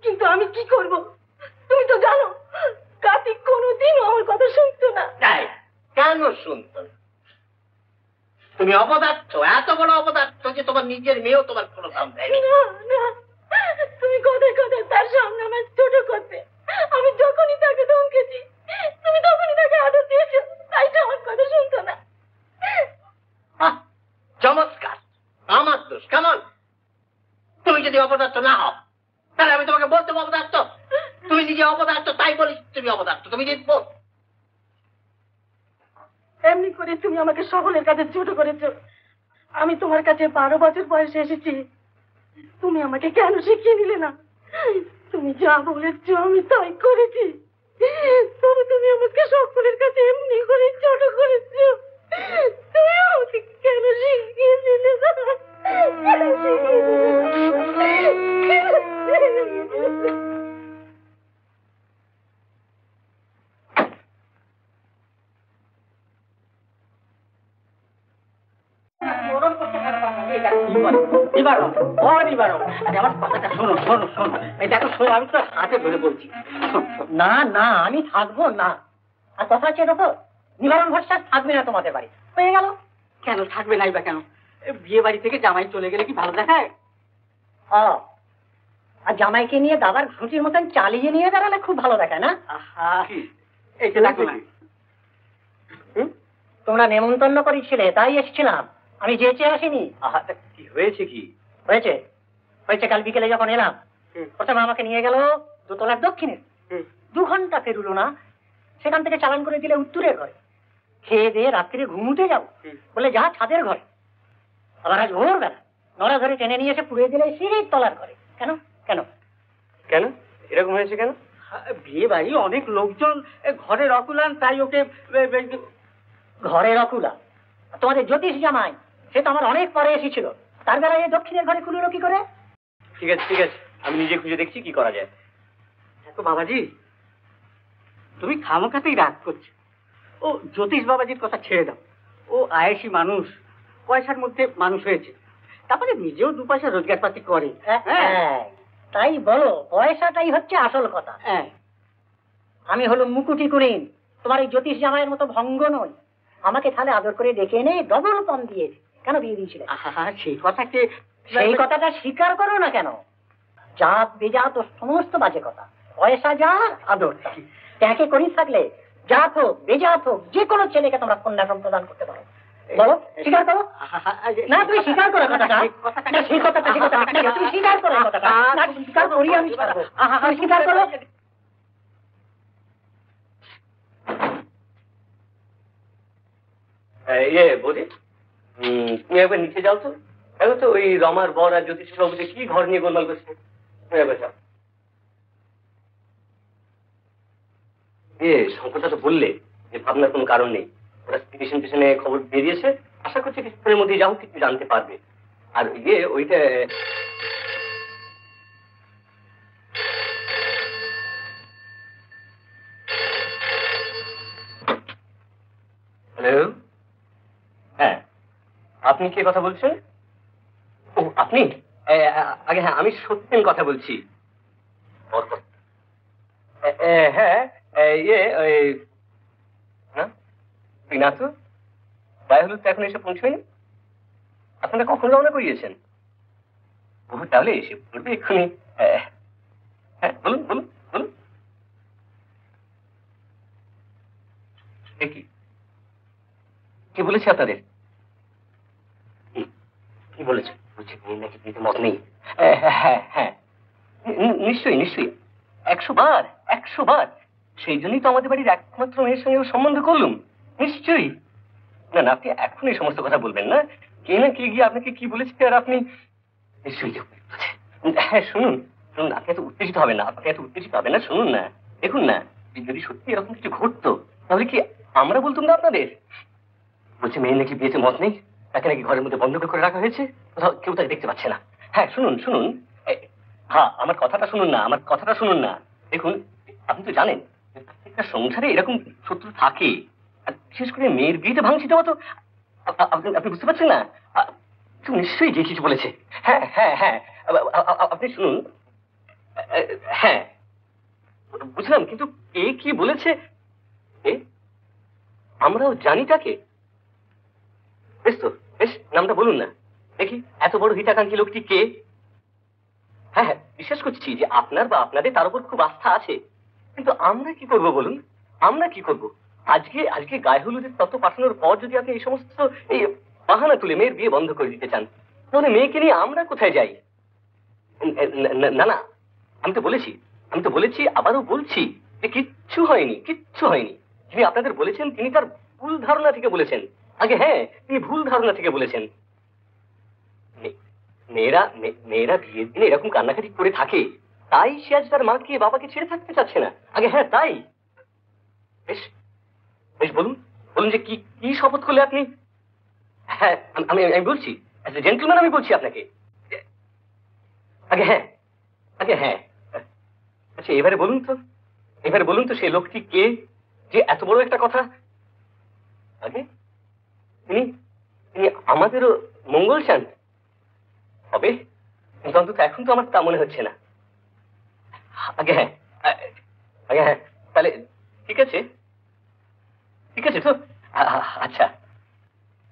কিন্তু আমি কি করব? তুমি তো জানো কার্তিক কোনোদিনও আমার কথা শুনতো না। তাই কেন শুনতো না? তুমি অপদার্থ, এত বড় অপদার্থ যে তোমার নিজের মেয়েও তোমার কোনো দাম দেয়নি। না না, তুমি কোথায় কোথায় তার সামনে আমার ছোট করতে। আমি যখনই তাকে ধমকেছি তুমি তখনই তাকে আদর দিয়েছো, তাই তো আমার কথা শুনতো না। আহ, চমৎকার, আমার দোষ কেমন? তুমি যদি অপদার্থ না হও তাহলে আমি তোমাকে বলতে অপদার্থ। তুমি নিজে অপদার্থ, তাই বলি তুমি অপদার্থ। তুমি জিতবো এমনি করে তুমি আমাকে সকলের কাছে ছোট করেছো। আমি তোমার কাছে 12 বছর বয়সে এসেছি, তুমি আমাকে কেন শিখিয়ে নিলে না? তুমি যা বলেছো আমি তাই করেছি, তবে তুমি আমাকে সকলের কাছে এমনি করে ছোট করেছো। তুমি আমাকে কেন শিখিয়ে দিলে না? কেন শিখিয়ে দিলে না? আমার কথাটা শোনো শোনো শোনো, এই দেখো শোনো, আমি তো হাতে ধরে বলছি। না না, আমি থাকবো না। আর কথা হচ্ছে দেখো, নিবারণ ভরসা থাকবে না তোমাদের বাড়ি, হয়ে গেল। কেন থাকবে নাই বা কেন? বিয়ে বাড়ি থেকে জামাই চলে গেলে কি ভালো দেখায়? আর জামাইকে নিয়ে দাদার ঘুঁটির মতন চালিয়ে নিয়ে বেড়ালে খুব ভালো দেখায় না? এই যে দেখো না, তোমরা নেমন্তন্ন করেছিলে তাই এসেছিলাম, আমি যেচে আসিনি। কি হয়েছে? কি হয়েছে? হয়েছে কাল বিকেলে যখন এলাম, প্রথমে আমাকে নিয়ে গেল দোতলার দক্ষিণে। 2 ঘন্টা পেরুলো না, সেখান থেকে চালান করে দিলে উত্তরের ঘরে। খেয়ে দিয়ে রাত্রে ঘুমুতে যাও বলে যা ছাদের ঘরে। আবার আজ ভোরবেলা নড়া ধরে টেনে নিয়ে এসে পুড়িয়ে দিলে সিঁড়ির তলার ঘরে। কেন কেন কেন এরকম হয়েছে কেন? বিয়ে বাড়ি, অনেক লোকজন, ঘরের অকুলান, তাই ওকে ঘরের অকুলা। তোমাদের জ্যোতিষ জামাই সে তো আমার অনেক পরে এসেছিল, তার বেলায় এই দক্ষিণের ঘরে খুললো কি করে? ঠিক আছে ঠিক আছে, আমি নিজে খুঁজে দেখছি কি করা যায়। দেখো বাবাজি, তুমি খামোখাতেই রাগ করছো। ও জ্যোতিষ বাবাজির কথা ছেড়ে দাও, ও আয়েসি মানুষ, পয়সার মধ্যে মানুষ হয়েছে, তারপরে নিজেও 2 পয়সা রোজগার পাতি করে। তাই বলো, পয়সাটাই হচ্ছে আসল কথা। আমি হলো মুকুটি কুড়িন, তোমার এই জ্যোতিষ জামাইয়ের মতো ভঙ্গ নই। আমাকে তাহলে আদর করে ডেকে এনে ডবল পণ দিয়ে কেন বিয়ে দিয়েছিলে? সেই কথাটা স্বীকার করো না কেন? জাত বেজাত ও সমস্ত বাজে কথা, পয়সা যা আদর ট্যাকে করি থাকলে জাত হোক বেজাত হোক যে কোনো ছেলেকে তোমরা কন্যা প্রদান করতে পারো। বলো, স্বীকার করো না? তুমি স্বীকার করো কথাটা? সেই কথাটা তুমি স্বীকার করো কথাটা? না স্বীকার করি আমি ছাড়বো। স্বীকার করো। বলি, তুমি একবার নিচে যাও তো। দেখো তো ওই রমার বর আর জ্যোতিষ বাবু যে কি ঘর নিয়ে গোলমাল করছে। তুমি একবার যাও। সংকটটা তো বললে যে ভাবনার কোনো কারণ নেই, ওরা স্টেশন পেছনে খবর বেরিয়েছে, আশা করছি কিছুক্ষণের মধ্যে যাও কিছু জানতে পারবে। আর ওইটা হ্যালো, হ্যাঁ আপনি কে কথা বলছেন? ও আপনি? আগে হ্যাঁ, আমি সত্যেন কথা বলছি। হ্যাঁ না তো গায়ে হলুদ তো এখন এসে পৌঁছয়নি। আপনারা কখন রওনা করিয়েছেন? ও তাহলে এসে পড়বে এক্ষুনি। হ্যাঁ বলুন বলুন বলুন। কি বলেছে আপনাদের? কি বলেছে? বলছে নাকি বিয়েতে মত নেই? হ্যাঁ হ্যাঁ নিশ্চয়ই নিশ্চয়ই, 100 বার। সেই জন্যই তো আমাদের বাড়ির একমাত্র মেয়ের সঙ্গে সম্বন্ধ করলুম। নিশ্চয়ই। না না, আপনি এখন এই সমস্ত কথা বলবেন না। কে না কে গিয়ে আপনাকে কি বলেছে আর আপনি নিশ্চয়ই। হ্যাঁ শুনুন শুনুন, আপনি এত উত্তেজিত হবেন না, আপনি এত উত্তেজিত হবেন না। শুনুন না, দেখুন না, যদি সত্যি এরকম কিছু ঘটতো তাহলে কি আমরা বলতুম না আপনাদের? বলছে মেয়ে নাকি বিয়েতে মত নেই, তাকে নাকি ঘরের মধ্যে বন্ধ করে রাখা হয়েছে, কোথাও কেউ তাকে দেখতে পাচ্ছে না। হ্যাঁ শুনুন শুনুন, হ্যাঁ আমার কথাটা শুনুন না। দেখুন, আপনি তো জানেন প্রত্যেকটা সংসারে এরকম শত্রু থাকে, আর বিশেষ করে মেয়ের বিয়েতে ভাঙছি দেওয়া তো আপনি বুঝতে পারছেন না। নিশ্চয়ই যে কিছু বলেছে। হ্যাঁ হ্যাঁ হ্যাঁ, আপনি শুনুন। হ্যাঁ বুঝলাম, কিন্তু এ কি বলেছে? আমরাও জানি তাকে। বেশ তো, বেশ, নামটা বলুন না দেখি। এত বড় হিতাকাঙ্ক্ষী লোকটি কে? হ্যাঁ হ্যাঁ, বিশ্বাস করছি যে আপনার বা আপনাদের তার উপর খুব আস্থা আছে, কিন্তু আমরা কি করব বলুন? আমরা কি করব? আজকে আজকে গায়ে হলুদের তত্ত্ব পাঠানোর পর যদি আপনি এই সমস্ত এই বাহানা তুলে মেয়ের বিয়ে বন্ধ করে দিতে চান, তাহলে মেয়েকে নিয়ে আমরা কোথায় যাই? না না, আমি তো বলেছি, আবারও বলছি যে কিচ্ছু হয়নি, কিচ্ছু হয়নি। যিনি আপনাদের বলেছেন তিনি তার ভুল ধারণা থেকে বলেছেন। আগে হ্যাঁ, তিনি ভুল ধারণা থেকে বলেছেন। মেয়েরা বিয়ের দিনে এরকম কান্নাকাটি করে থাকে, তাই সে আজ তার মাকে বাবাকে ছেড়ে থাকতে চাচ্ছে না। আগে হ্যাঁ, তাই। বেশ বেশ, বলুন বলুন যে কি কি শপথ করলে আপনি? হ্যাঁ, আমি আমি বলছি, অ্যাজ এ জেন্টলম্যান আমি বলছি আপনাকে। আগে হ্যাঁ, আগে হ্যাঁ। আচ্ছা এবারে বলুন তো সেই লোকটি কে, যে এত বড় একটা কথা? আগে তিনি তিনি আমাদেরও মঙ্গল চান হবে, কিন্তু অন্তত এখন তো আমার তা মনে হচ্ছে না। আগে হ্যাঁ, আগে হ্যাঁ, তাহলে ঠিক আছে, ঠিক আছে তো। আচ্ছা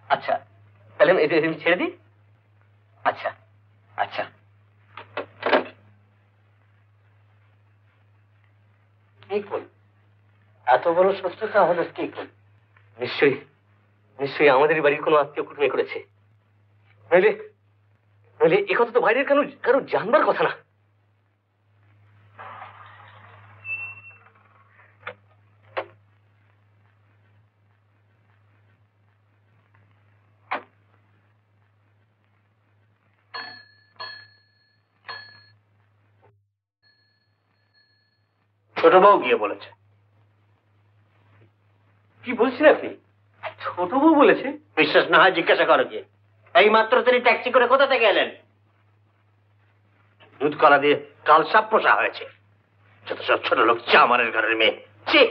আচ্ছা, তাহলে আমি ছেড়ে দিই। আচ্ছা আচ্ছা। কি করল? এত বড় শত্রুতা হলো কি করল? নিশ্চয়ই নিশ্চয়ই আমাদের বাড়ির কোনো আত্মীয় কুটুমে করেছে, নইলে নইলে এ কথা তো বাইরের কারো জানবার কথা না। ছোট বউ গিয়ে বলেছে। কি বলছেন আপনি? ছোট বউ বলেছে? বিশ্বাস না হয় জিজ্ঞাসা করো গিয়ে। এই মাত্র তিনি ট্যাক্সি করে কোথা থেকে এলেন? দুধ কলা দিয়ে কাল সাপ পোষা হয়েছে। যত সব ছোট লোক, চামারের ঘরের মেয়ে। ছি!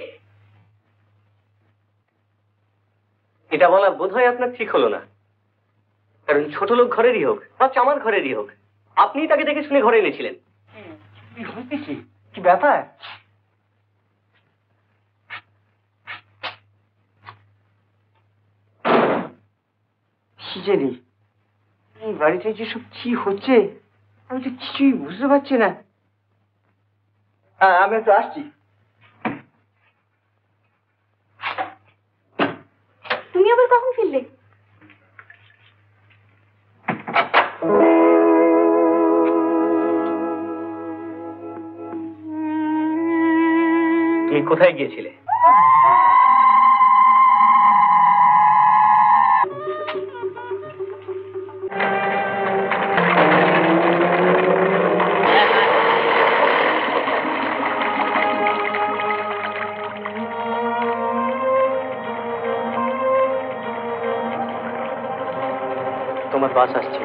এটা বলা বোধ হয় আপনার ঠিক হলো না, কারণ ছোট লোক ঘরেরই হোক বা চামার ঘরেরই হোক, আপনি তাকে দেখে শুনে ঘরে এনেছিলেন। কি হইতেছে? কি ব্যাপার? কি জানি এই বাড়িতে যেসব কি হচ্ছে আমি তো কিছুই বুঝতে পারছি না। আমি একটু আসছি। তুমি আবার কখন ফিরলে? তুমি কোথায় গিয়েছিলে? তোমার বাস আসছে।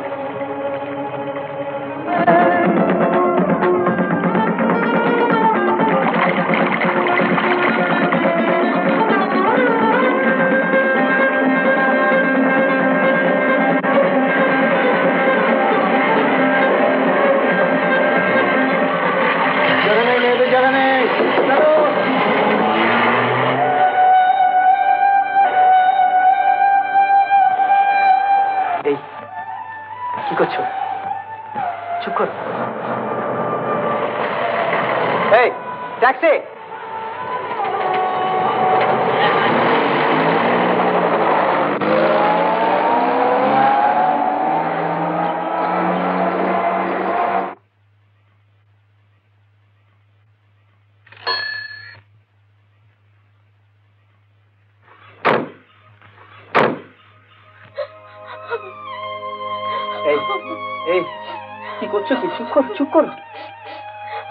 কি করছো? চুপ কর। এই ট্যাক্সি! এই কি করছো? কি চুপ করো, চুপ করো।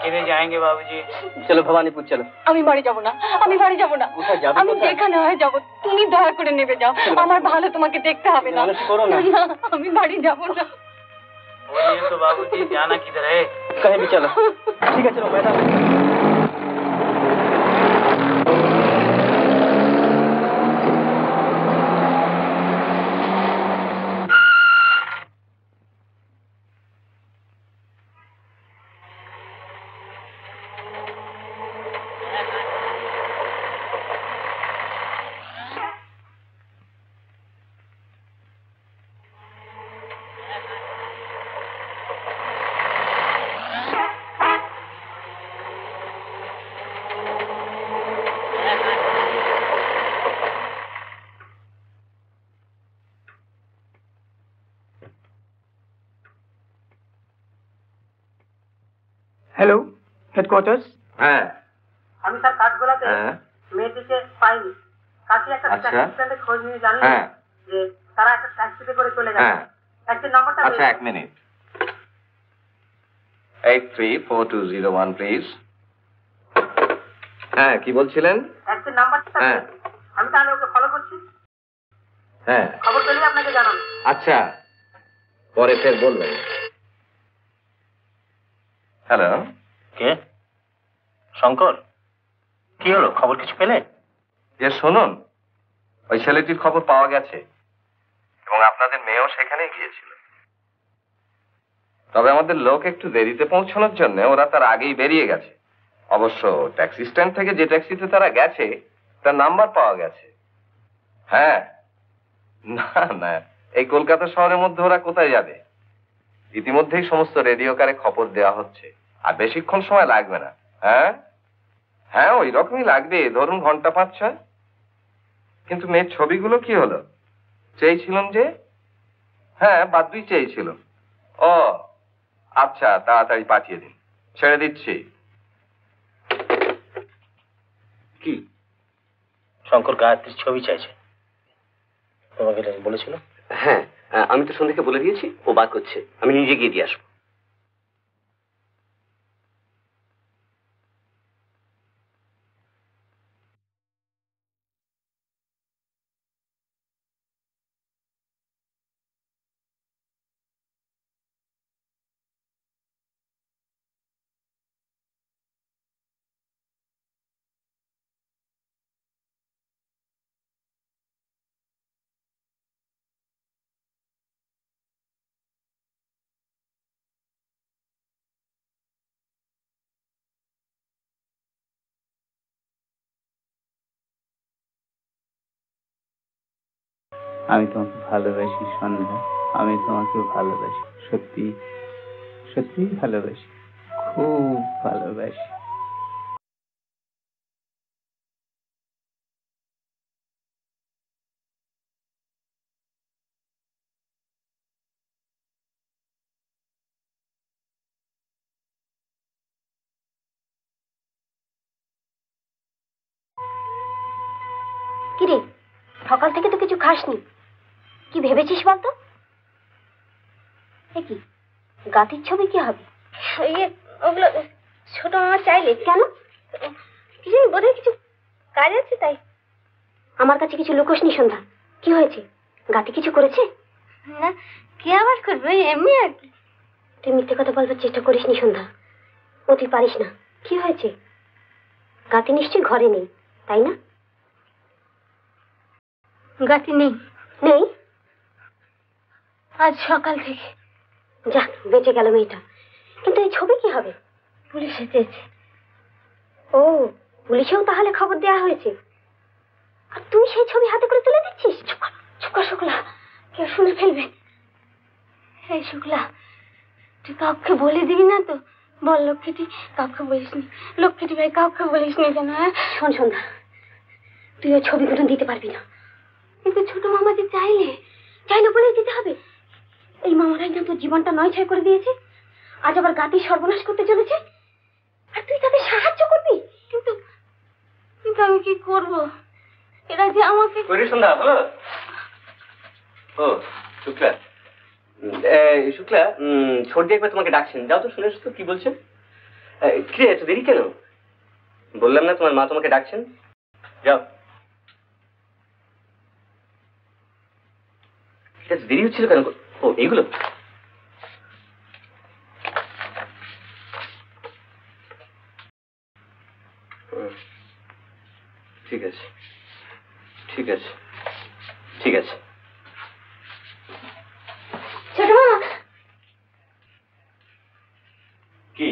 किधर जाएंगे बाबूजी? চলো ভবানীপুর চলো। আমি বাড়ি যাব না, আমি বাড়ি যাব না। কোথায় যাবে? আমি যেখানে হয় যাব, তুমি দয়া করে নেবে যাও। আমার ভালো তোমাকে দেখতে হবে না। মানুষ করো না। না, আমি বাড়ি যাব না। बोलिए तो बाबूजी, जाना किधर है? कहीं भी चलो। ठीक है चलो मैदान। Hello, headquarters. হ্যাঁ আমি স্যার কাঠগোলাতে হ্যাঁ মেয়েটিকে পাইনি। কাছে একটা আচ্ছা। ট্যাক্সি স্ট্যান্ডে খোঁজ নিয়ে জানলাম হ্যাঁ যে তারা একটা ট্যাক্সিতে করে চলে গেছে। হ্যাঁ ট্যাক্সির নাম্বারটা আচ্ছা, 1 মিনিট। 834201 প্লিজ। হ্যাঁ, কি বলছিলেন? ট্যাক্সির নাম্বারটা হ্যাঁ আমি তাহলে ওকে ফলো করছি, হ্যাঁ খবর পেলে আপনাকে জানাবো। আচ্ছা, পরে ফের বলবেন। হ্যালো, কে? শঙ্কর, কি হলো? খবর কিছু পেলে? শুনুন, ওই ছেলেটির খবর পাওয়া গেছে এবং আপনাদের মেয়েও সেখানে গিয়েছিল। তবে আমাদের লোক একটু দেরিতে পৌঁছানোর জন্য ওরা তার আগেই বেরিয়ে গেছে। অবশ্য ট্যাক্সি স্ট্যান্ড থেকে যে ট্যাক্সিতে তারা গেছে তার নাম্বার পাওয়া গেছে। হ্যাঁ, না না, এই কলকাতা শহরের মধ্যে ওরা কোথায় যাবে? ইতিমধ্যেই সমস্ত রেডিও কারে খবর দেওয়া হচ্ছে, আর বেশিক্ষণ সময় লাগবে না। হ্যাঁ হ্যাঁ, ওই রকমই লাগবে, ধরুন ঘন্টা 5-6। কিন্তু মেয়ের ছবিগুলো কি হলো? চেয়েছিলাম যে, হ্যাঁ বাদ্যই চেয়েছিল। ও আচ্ছা, তাড়াতাড়ি পাঠিয়ে দিন, ছেড়ে দিচ্ছি। কি? শঙ্কর গায়ত্রীর ছবি চাইছে, তোমাকে বলেছিল? হ্যাঁ, আমি তো সন্ধ্যাকে বলে দিয়েছি, ও বার করছে, আমি নিজে গিয়ে দিয়ে আসবো। আমি তোমাকে ভালোবাসি সন্ধ্যা, আমি তোমাকে ভালোবাসি, সত্যি সত্যি ভালোবাসি, খুব ভালোবাসি। কিরে, সকাল থেকে তো কিছু খাসনি, কি ভেবেছিস বলতো? কি গাতির ছবি কি হবে? ওগুলো ছোট মামা চাইলে। কেন? কিছু বোধহয় কিছু কাজ আছে তাই। আমার কাছে কিছু লুকোসনি সন্ধ্যা, কি হয়েছে? গাতি কিছু করেছে? না, কে আবার করবে, এমনি আর কি। তুই মিথ্যে কথা বলবার চেষ্টা করিসনি সন্ধ্যা, ও তুই পারিস না। কি হয়েছে? গাতি নিশ্চয়ই ঘরে নেই, তাই না? গাতি নেই। নেই? আজ সকাল থেকে। যাক, বেঁচে গেল মেয়েটা। কিন্তু এই ছবি কি হবে? পুলিশে চেয়েছে। ও, পুলিশেও তাহলে খবর দেওয়া হয়েছে, আর তুই সেই ছবি হাতে করে তুলে দিচ্ছিস? চুপ কর শুক্লা, কেউ শুনে ফেলবে। এই শুক্লা, তুই কাউকে বলে দিবি না তো? বল লক্ষ্মীটি, কাউকে বলিসনি। লক্ষ্মীটি ভাই, কাউকে বলিসনি যেন। হ্যাঁ, শোন সন্ধ্যা, তুই ওই ছবিগুলো দিতে পারবি না। কিন্তু ছোট মামা যে চাইলে বলেই দিতে হবে। এই মামারাই না তোর জীবনটা নয় ছয় করে দিয়েছে, আজ আবার গাতি সর্বনাশ করতে চলেছে, আর তুই তাদের সাহায্য করবি? কিন্তু কিন্তু আমি কি করব? এরা যে আমাকে। সন্ধ্যা হলো? ও শুক্লা, শুক্লা, ছোট দিয়ে একবার তোমাকে ডাকছেন, যাও তো শুনে তো কি বলছেন। কি রে, এত দেরি কেন? বললাম না তোমার মা তোমাকে ডাকছেন, যাও। দেরি হচ্ছিল কেন? ও এইগুলো ঠিক আছে, ঠিক আছে, ঠিক আছে। ছোট মামা, কি?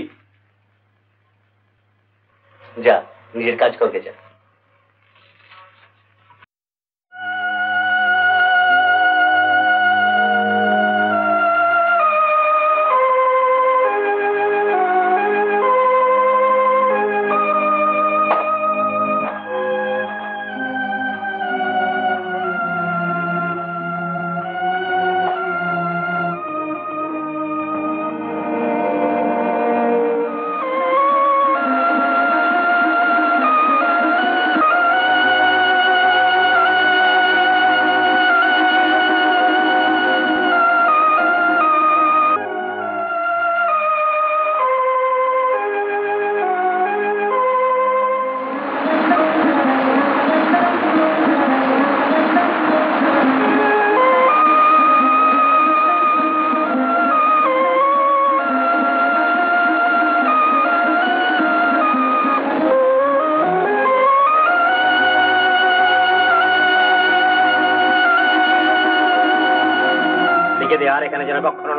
যা, নিজের কাজ করবে, যা।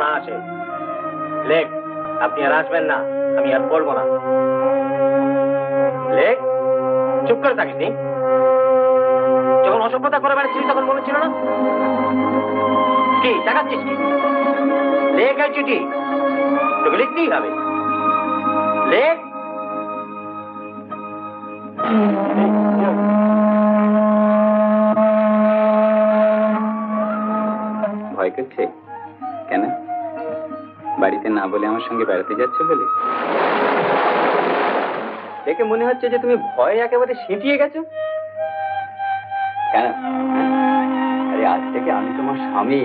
না আসে। লেখ, আপনি আর আসবেন না, আমি আর বলবো না। লেখ, চুপ করে থাকিস নি। যখন অসভ্যতা করে বেড়াচ্ছিস তখন মনে ছিল না? কি দেখাচ্ছিস কি? লেখ আর চিঠি, তোকে লিখতেই হবে। লেখ। ভয় করছে কেন? বাড়িতে না বলে আমার সঙ্গে বেড়াতে যাচ্ছে বলে? দেখে মনে হচ্ছে যে তুমি ভয়ে একেবারে সিঁটিয়ে গেছো। কেন? আরে আজ থেকে আমি তোমার স্বামী।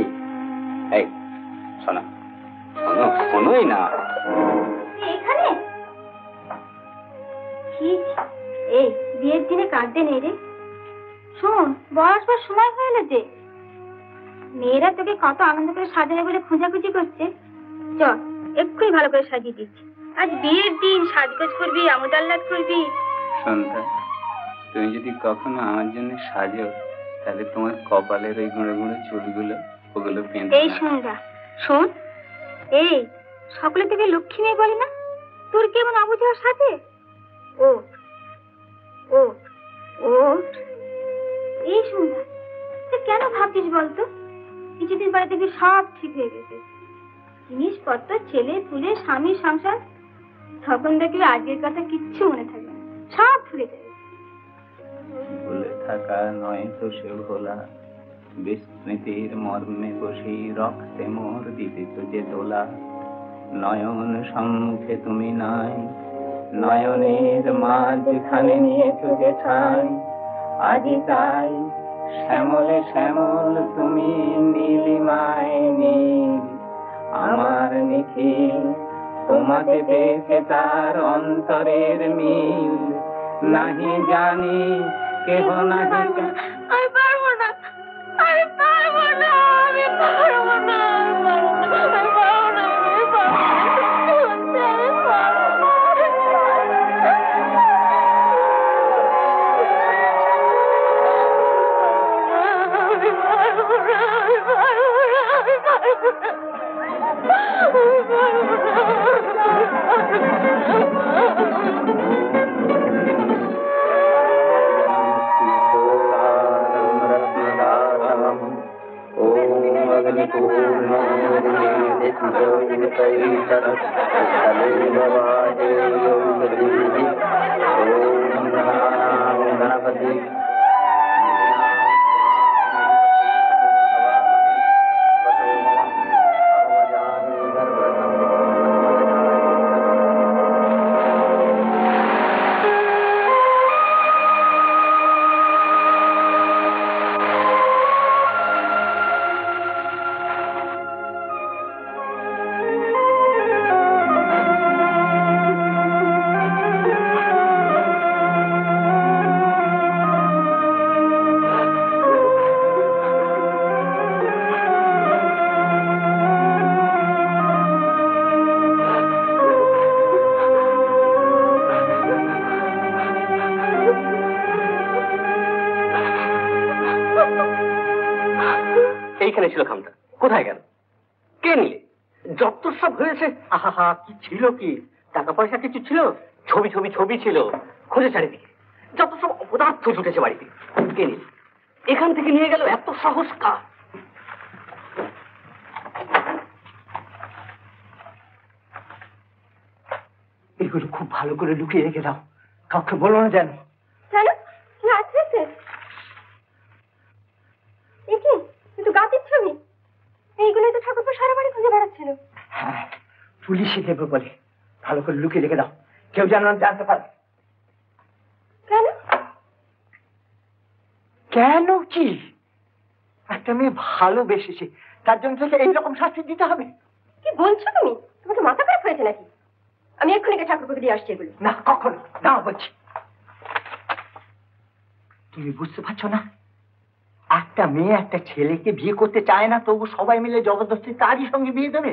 এই শোনো, শোনো, শোনোই না। এখানে এই বিয়ের দিনে কাঁদতে নেই রে। শোন, বর আসবার সময় হয়ে এলো যে। মেয়েরা তোকে কত আনন্দ করে সাজাবে বলে খোঁজাখুঁজি করছে। চল, এক্ষুনি ভালো করে সাজিয়ে দিচ্ছি। আজ বিয়ের দিন, সাজগোজ করবি, আমোদ আহ্লাদ করবি। সন্ধ্যা, তুমি যদি কখনো আমার জন্য সাজো তাহলে তোমার কপালের ওই গুঁড়ো গুঁড়ো চুলগুলো ওগুলো পেন। এই সন্ধ্যা, শোন, এই সকলে তোকে লক্ষ্মী মেয়ে বলে না? তোর কেমন অবুঝার সাথে ও ও ও এই সন্ধ্যা, তুই কেন ভাবছিস বলতো? কিছুদিন পরে দেখবি সব ঠিক হয়ে গেছে। জিনিসপত্র, ছেলে পুলে, স্বামী, সংসার, তখন দেখবি আজকের কথা কিচ্ছু মনে থাকবে না, সব ভুলে যাবে। ভুলে থাকা নয় তো সে ভোলা, বিস্মৃতির মর্মে বসি রক্তে মোর দিতে যে দোলা। নয়ন সম্মুখে তুমি নাই, নয়নের মাঝখানে নিয়েছো যে ঠাই। আজি তাই শ্যামলে শ্যামল তুমি, নীলিমায় নীল আমার নিখিল। তোমাকে পেয়েছে তার অন্তরের মিল, নাহি জানি কেহ নাহি। আমি পারবো না, আমি পারবো না, আমি পারবো না, আমি পারবো না, আমি পারবো না, আমি পারবো না। এইখানে ছিল খামটা, কোথায় গেল? কে নিলে? যত সব হয়েছে। আহা, কি ছিল? কি টাকা পয়সা কিছু ছিল? ছবি ছবি ছবি ছিল, খুঁজে চারিদিকে। যত সব অপদার্থ জুটেছে বাড়িতে। কে নিলে? এখান থেকে নিয়ে গেল, এত সাহস কার? এগুলো খুব ভালো করে লুকিয়ে রেখে দাও, কাউকে বলো না যেন। কেন? কি আছে? একে কিন্তু গাছের ছবি, এইগুলোই তো ঠাকুরপো সারা বাড়ি খুঁজে বেড়াচ্ছিল। হ্যাঁ, পুলিশে দেবে বলে ভালো করে লুকিয়ে রেখে দাও, কেউ যেন জানতে পারে। কেন? কেন কি? একটা মেয়ে ভালোবেসেছে, তার জন্য থেকে এইরকম শাস্তি দিতে হবে? কি বলছো তুমি? তোমাকে মাথা খারাপ হয়েছে নাকি? আমি এক্ষুনি ঠাকুরপোকে দিয়ে আসছি এগুলো। না, কখনো না বলছি। তুমি বুঝতে পারছো না? একটা মেয়ে একটা ছেলেকে বিয়ে করতে চায় না, তবু সবাই মিলে জবরদস্তি তারই সঙ্গে বিয়ে দেবে,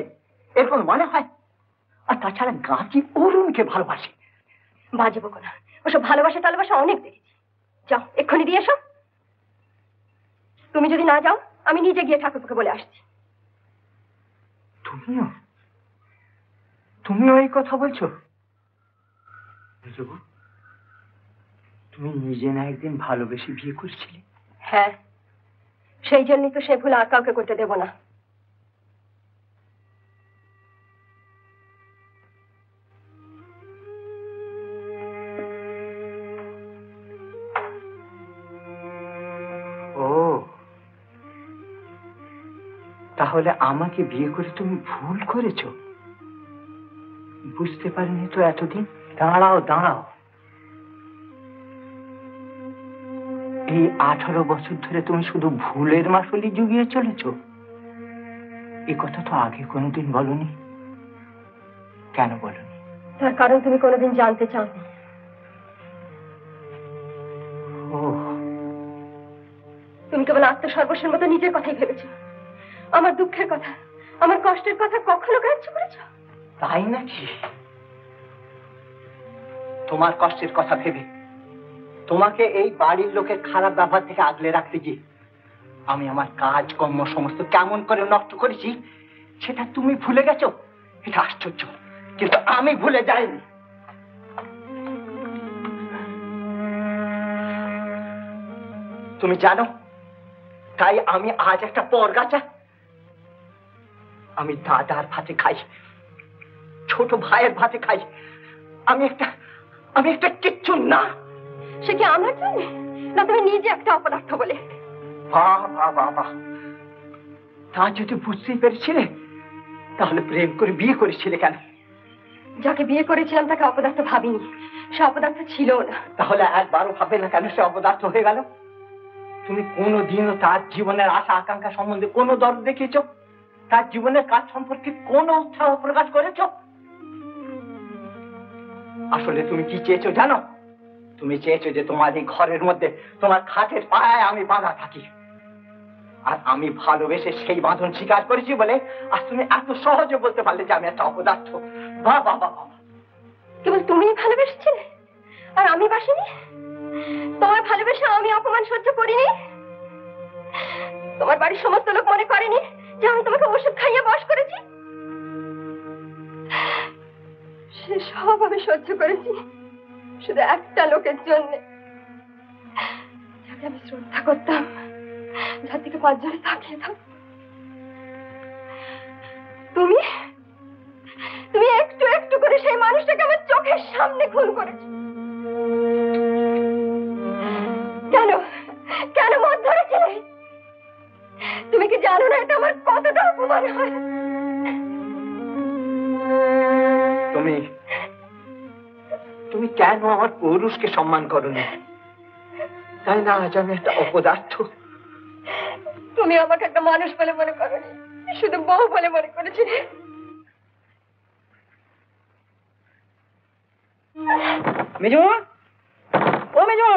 এর কোনো মানে হয়? আর তাছাড়া গাছি অরুণকে ভালোবাসে। বাজে বকো না, ওসব ভালোবাসা টালবাসা অনেক দেখেছি। যাও, এক্ষুনি দিয়ে এসো। তুমি যদি না যাও, আমি নিজে গিয়ে ঠাকুরপোকে বলে আসছি। তুমিও এই কথা বলছো? তুমি নিজে না একদিন ভালোবেসে বিয়ে করেছিলে? হ্যাঁ, সেই জন্যই তো সে ভুল আর কাউকে করতে দেব না। ও, তাহলে আমাকে বিয়ে করে তুমি ভুল করেছো? বুঝতে পারিনি তো এতদিন। দাঁড়াও দাঁড়াও, এই 18 বছর ধরে তুমি শুধু ভুলের মাসুলি জুগিয়ে চলেছো? এ কথা তো আগে কোনোদিন বলনি। কেন বলনি? তার কারণ তুমি কোনোদিন জানতে চাওনি। ও, তুমি কেবল আত্মসর্বস্বের মতো নিজের কথাই ভেবেছো। আমার দুঃখের কথা, আমার কষ্টের কথা কখনো গ্রাহ্য করেছো? তাই নাকি? তোমার কষ্টের কথা ভেবে তোমাকে এই বাড়ির লোকের খারাপ ব্যবহার থেকে আগলে রাখতে গিয়ে আমি আমার কাজ কর্ম সমস্ত কেমন করে নষ্ট করেছি সেটা তুমি ভুলে গেছো। এটা আশ্চর্য, কিন্তু আমি ভুলে যাইনি। তুমি জানো, তাই আমি আজ একটা পরগাছা। আমি দাদার ভাতে খাই, ছোট ভাইয়ের ভাতে খাই। আমি একটা কিচ্ছু না। সে কি আমার জন্য, না তুমি নিজে একটা অপদার্থ বলে? বাহ বাহ বাহ বাহ, তা যদি বুঝতেই পেরেছিলে তাহলে প্রেম করে বিয়ে করেছিলে কেন? যাকে বিয়ে করেছিলাম তাকে অপদার্থ ভাবিনি, সে অপদার্থ ছিল না। তাহলে একবারও ভাবে না কেন সে অপদার্থ হয়ে গেল? তুমি কোনোদিনও তার জীবনের আশা আকাঙ্ক্ষা সম্বন্ধে কোনো দরদ দেখিয়েছো? তার জীবনের কাজ সম্পর্কে কোনো উৎসাহ প্রকাশ করেছো? আসলে তুমি কি চেয়েছো জানো? তুমি চেয়েছো যে তোমার এই ঘরের মধ্যে তোমার খাটের পায়ে আমি বাঁধা থাকি, আর আমি ভালোবেসে সেই বাঁধন স্বীকার করেছি বলে আজ তুমি এত সহজে বলতে পারলে যে আমি একটা অপদার্থ। বাহ বাহ বাহ বাহ। কেবল তুমিই ভালোবেসেছিলে আর আমি বাসিনি? তোমার ভালোবেসে আমি অপমান সহ্য করিনি? তোমার বাড়ির সমস্ত লোক মনে করেনি যে আমি তোমাকে ওষুধ খাইয়ে বশ করেছি? সে সব আমি সহ্য করেছি শুধু একটা লোকের জন্য, যাকে আমি শ্রদ্ধা করতাম, যার দিকে 5 জনে তাকিয়ে থাকতাম। তুমি তুমি একটু একটু করে সেই মানুষটাকে আমার চোখের সামনে খুন করেছো। কেন কেন মত ধরেছিলে? তুমি কি জানো না এটা আমার কতটা অপমান হয়? তুমি কেন আমার পুরুষকে সম্মান করোনি? তাই না আজ আমি একটা অপদার্থ? তুমি আমাকে একটা মানুষ বলে মনে করোনি, শুধু বউ বলে মনে করেছিলে। মেজো, ও মেজো,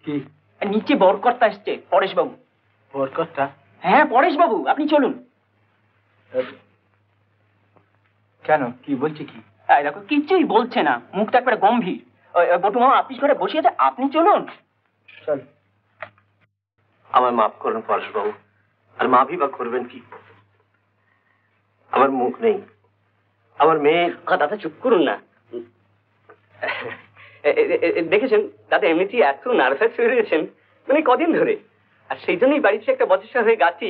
কি? নিচে বরকর্তা এসছে, পরেশ বাবু। বরকর্তা? হ্যাঁ পরেশ বাবু, আপনি চলুন। কেন, কি বলছে? কি দেখো, কিছুই বলছে না, মুখটা একবারে গম্ভীর। বটু মামা আপিস করে বসে আছে, আপনি চলুন। চল। আমার মাফ করুন পরেশবাবু, আর মাফই বা করবেন কি? আমার মুখ নেই, আমার মেয়ে। দাদা চুপ করুন না। দেখেছেন দাদা এমনিতেই এত নার্ভাস হয়ে রয়েছেন, মানে কদিন ধরে। আর সেই জন্যই বাড়িতে একটা বচসা হয়ে গাছি,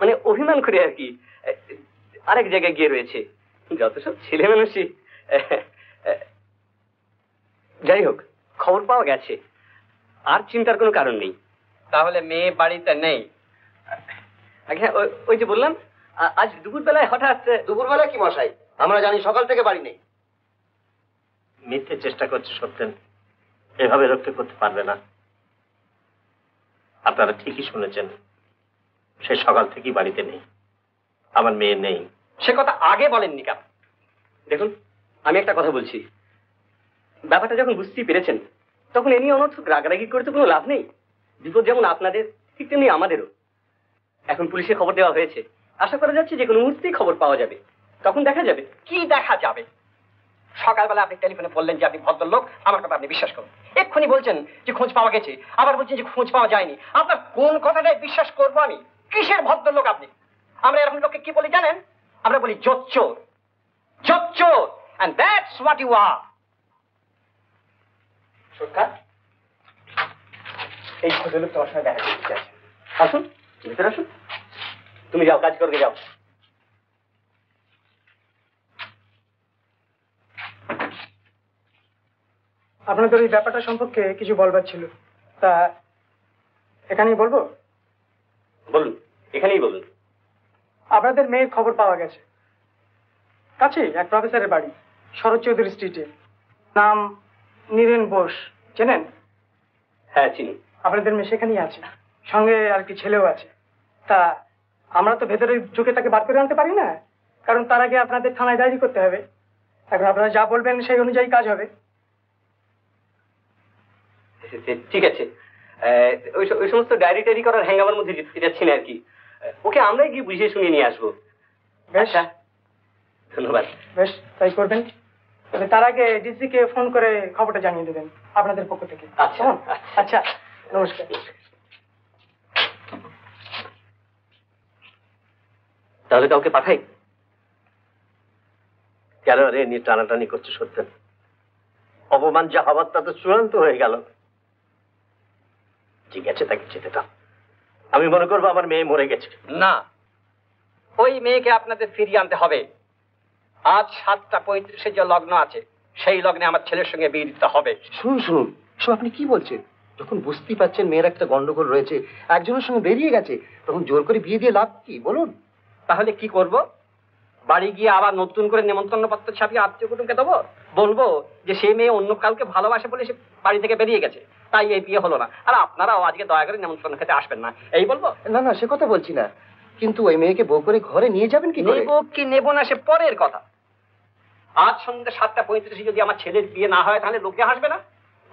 মানে অভিমান করে আর কি আরেক জায়গায় গিয়ে রয়েছে। যত সব ছেলে মানুষই। যাই হোক, খবর পাওয়া গেছে, আর চিন্তার কোনো কারণ নেই। তাহলে মেয়ে বাড়িতে নেই? আচ্ছা, ওই যে বললাম আজ দুপুরবেলায় হঠাৎ। দুপুরবেলা কি মশাই? আমরা জানি সকাল থেকে বাড়ি নেই। মিথ্যে চেষ্টা করছে সত্যেন, এভাবে রক্ষা করতে পারবে না। আপনারা ঠিকই শুনেছেন, সে সকাল থেকেই বাড়িতে নেই, আমার মেয়ে নেই। সে কথা আগে বলেননি কেন? দেখুন, আমি একটা কথা বলছি, ব্যাপারটা যখন বুঝতেই পেরেছেন তখন এ নিয়ে অনর্থক রাগারাগি করে তো কোনো লাভ নেই। বিপদ যেমন আপনাদের, ঠিক তেমনি আমাদেরও। এখন পুলিশে খবর দেওয়া হয়েছে, আশা করা যাচ্ছে যে কোনো মুহূর্তেই খবর পাওয়া যাবে, তখন দেখা যাবে। কি দেখা যাবে? সকালবেলা আপনি টেলিফোনে বললেন যে আপনি ভদ্রলোক, আমার কথা আপনি বিশ্বাস করুন। এক্ষুনি বলছেন যে খোঁজ পাওয়া গেছে, আবার বলছেন যে খোঁজ পাওয়া যায়নি। আপনার কোন কথাটাই বিশ্বাস করবো আমি? কিসের ভদ্রলোক আপনি? আমরা এরকম লোককে কি বলি জানেন? আমরা বলি জোচ্চোর, জোচ্চোর, and that's what you are. সরকার, এই ভদ্রলোক তোমার সঙ্গে দেখা করতে চাইছে। আসুন, ভিতরে আসুন। তুমি যাও, কাজ করবে যাও। আপনাদের এই ব্যাপারটা সম্পর্কে কিছু বলবার ছিল, তা এখানেই বলবো? বলুন, এখানেই বলুন। আপনাদের মেয়ের খবর পাওয়া গেছে, কাছেই এক প্রফেসরের বাড়ি, শরৎ চৌধুরী স্ট্রিটে। নাম নীরেন বোস, চেনেন? হ্যাঁ, চিনি। আপনাদের মেয়ে সেখানেই আছে, সঙ্গে আর কি ছেলেও আছে। তা আমরা তো ভেতরে ঢুকে তাকে বার করে আনতে পারি না, কারণ তার আগে আপনাদের থানায় ডায়েরি করতে হবে। এখন আপনারা যা বলবেন সেই অনুযায়ী কাজ হবে। ঠিক আছে, ওই সমস্ত ডায়েরি টায়েরি করার হ্যাঙ্গামার মধ্যে যেতে যাচ্ছি না আর কি। ওকে আমরাই গিয়ে বুঝিয়ে শুনিয়ে নিয়ে আসবো। বেশ, ধন্যবাদ। বেশ, তাই করবেন। তবে তার আগে ডিসি কে ফোন করে খবরটা জানিয়ে দেবেন আপনাদের পক্ষ থেকে। আচ্ছা, আচ্ছা, নমস্কার। তাহলে কাউকে পাঠাই? কেন রে নিয়ে টানাটানি করছে? সত্য অপমান যা হবার তা তো চূড়ান্ত হয়ে গেল। ঠিক আছে, তাকে যেতে দাও। আমি মনে করবো আমার মেয়ে মরে গেছে। না, ওই মেয়েকে আপনাদের ফিরিয়ে আনতে হবে। আজ 7:35 যে লগ্ন আছে, সেই লগ্নে আমার ছেলের সঙ্গে বিয়ে দিতে হবে। শুনুন শুনুন, সব আপনি কি বলছেন? যখন বুঝতেই পারছেন মেয়ের একটা গন্ডগোল রয়েছে, একজনের সঙ্গে বেরিয়ে গেছে, তখন জোর করে বিয়ে দিয়ে লাভ কি বলুন? তাহলে কি করব? বাড়ি গিয়ে আবার নতুন করে নেমন্তন্ন পত্র ছাপিয়ে আত্মীয় কুটুমকে দেবো? বলবো যে সে মেয়ে অন্য কাউকে ভালোবাসে বলে সে বাড়ি থেকে বেরিয়ে গেছে, তাই এই বিয়ে হলো না, আর আপনারাও আজকে দয়া করে নেমন্তন্ন খেতে আসবেন না, এই বলবো? না না, সে কথা বলছি না, কিন্তু ওই মেয়েকে বউ করে ঘরে নিয়ে যাবেন কি করে? নেব কি নেব না সে পরের কথা। আজ সন্ধ্যে 7:35 যদি আমার ছেলের বিয়ে না হয়, তাহলে লোকে হাসবে না?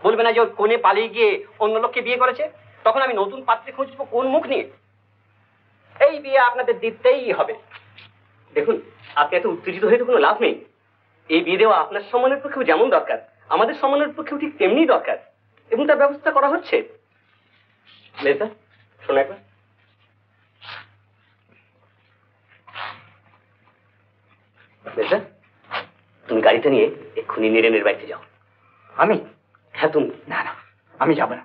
বলবে না যে ওর কোণে পালিয়ে গিয়ে অন্য লোককে বিয়ে করেছে? তখন আমি নতুন পাত্রে খুঁজবো কোন মুখ নিয়ে? এই বিয়ে আপনাদের দিতেই হবে। দেখুন, আপনি এত উত্তেজিত হয়ে তো কোনো লাভ নেই। এই বিয়ে দেওয়া আপনার সম্মানের পক্ষেও যেমন দরকার, আমাদের সম্মানের পক্ষেও ঠিক তেমনি দরকার, এবং তার ব্যবস্থা করা হচ্ছে। লেজা, শোনো একবার। লেজা, তুমি গাড়িটা নিয়ে এক্ষুনি নীরেনের বাড়িতে যাও। আমি? হ্যাঁ, তুমি। না না, আমি যাবো না।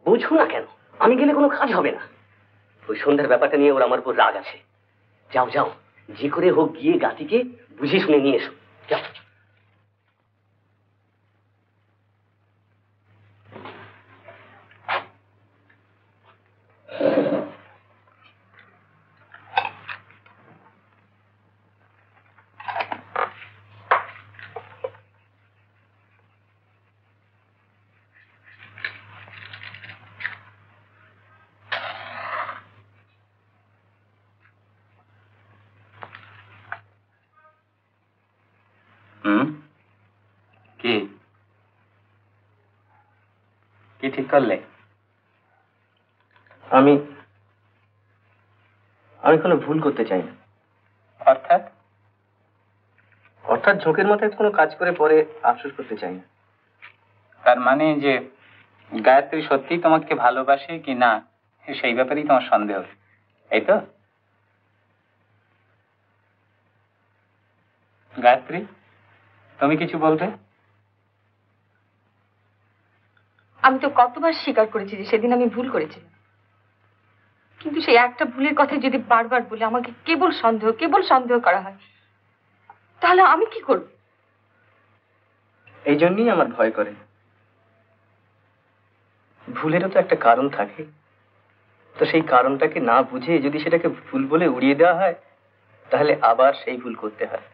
বুঝো না কেন? আমি গেলে কোনো কাজ হবে না। ওই সন্ধ্যার ব্যাপারটা নিয়ে ওর আমার উপর রাগ আছে। যাও যাও, যে করে হোক গিয়ে গাতিকে বুঝিয়ে শুনে নিয়ে এসো, যাও। কি কি ঠিক করলে? আমি কোনো ভুল করতে চাই না। অর্থাৎ? অর্থাৎ ঝোঁকের মাথায় কোনো কাজ করে পরে আফসোস করতে চাই না। তার মানে যে গায়ত্রী সত্যি তোমাকে ভালোবাসে কি না, সেই ব্যাপারেই তোমার সন্দেহ, এই তো? গায়ত্রী, তুমি কিছু বলবে? আমি তো কতবার স্বীকার করেছি যে সেদিন আমি ভুল করেছিলাম, কিন্তু সেই একটা ভুলের কথা যদি বারবার বলে আমাকে কেবল সন্দেহ করা হয়, তাহলে আমি কি করব? এই জন্যই আমার ভয় করে। ভুলেরও তো একটা কারণ থাকে, তো সেই কারণটাকে না বুঝে যদি সেটাকে ভুল বলে উড়িয়ে দেওয়া হয়, তাহলে আবার সেই ভুল করতে হয়।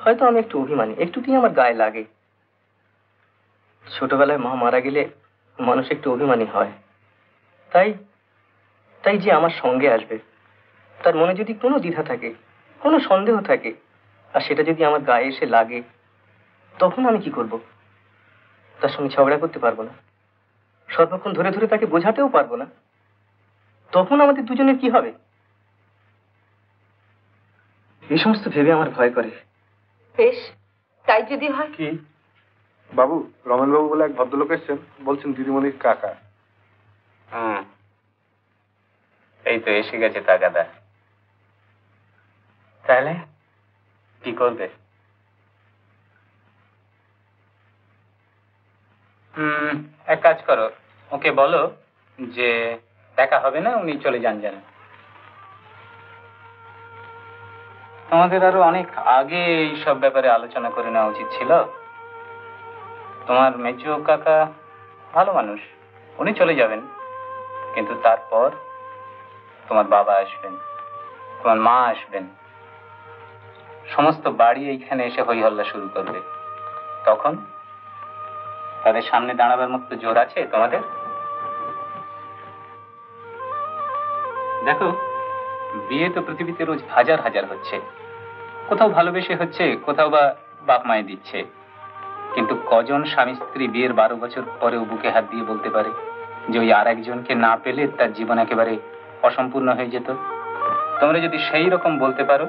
হয়তো আমি একটু অভিমানী, একটুতেই আমার গায়ে লাগে। ছোটবেলায় মা মারা গেলে মানুষ একটু অভিমানী হয়। তাই যে আমার সঙ্গে আসবে, তার মনে যদি কোনো দ্বিধা থাকে, কোনো সন্দেহ থাকে, আর সেটা যদি আমার গায়ে এসে লাগে, তখন আমি কি করব? তার সঙ্গে ঝগড়া করতে পারবো না, সর্বক্ষণ ধরে ধরে তাকে বোঝাতেও পারবো না। তখন আমাদের দুজনের কি হবে? এই সমস্ত ভেবে আমার ভয় করে। বেশ, তাই যদি হয়। কি বাবু, রমেন বাবু বলে এক ভদ্রলোক এসছেন, বলছেন দিদিমণির কাকা। এই তো এসে গেছে তাগাদা। তাহলে কি করবে? এক কাজ করো, ওকে বলো যে দেখা হবে না, উনি চলে যান যেন। তোমাদের আরো অনেক আগে এই সব ব্যাপারে আলোচনা করে নেওয়া উচিত ছিল। তোমার মেজো কাকা ভালো মানুষ, উনি চলে যাবেন, কিন্তু তারপর তোমার বাবা আসবেন, তোমার মা আসবেন, সমস্ত বাড়ি এইখানে এসে হই হল্লা শুরু করবে। তখন তাদের সামনে দাঁড়াবার মতো জোর আছে তোমাদের? দেখো, বিয়ে তো পৃথিবীতে রোজ হাজার হাজার হচ্ছে, কোথাও ভালোবেসে হচ্ছে, কোথাও বা বাপ মায়ে দিচ্ছে, কিন্তু কজন স্বামী স্ত্রী বিয়ের 12 বছর পরেও বুকে হাত দিয়ে বলতে পারে যে ওই আর একজনকে না পেলে তার জীবন একেবারে অসম্পূর্ণ হয়ে যেত? তোমরা যদি সেই রকম বলতে পারো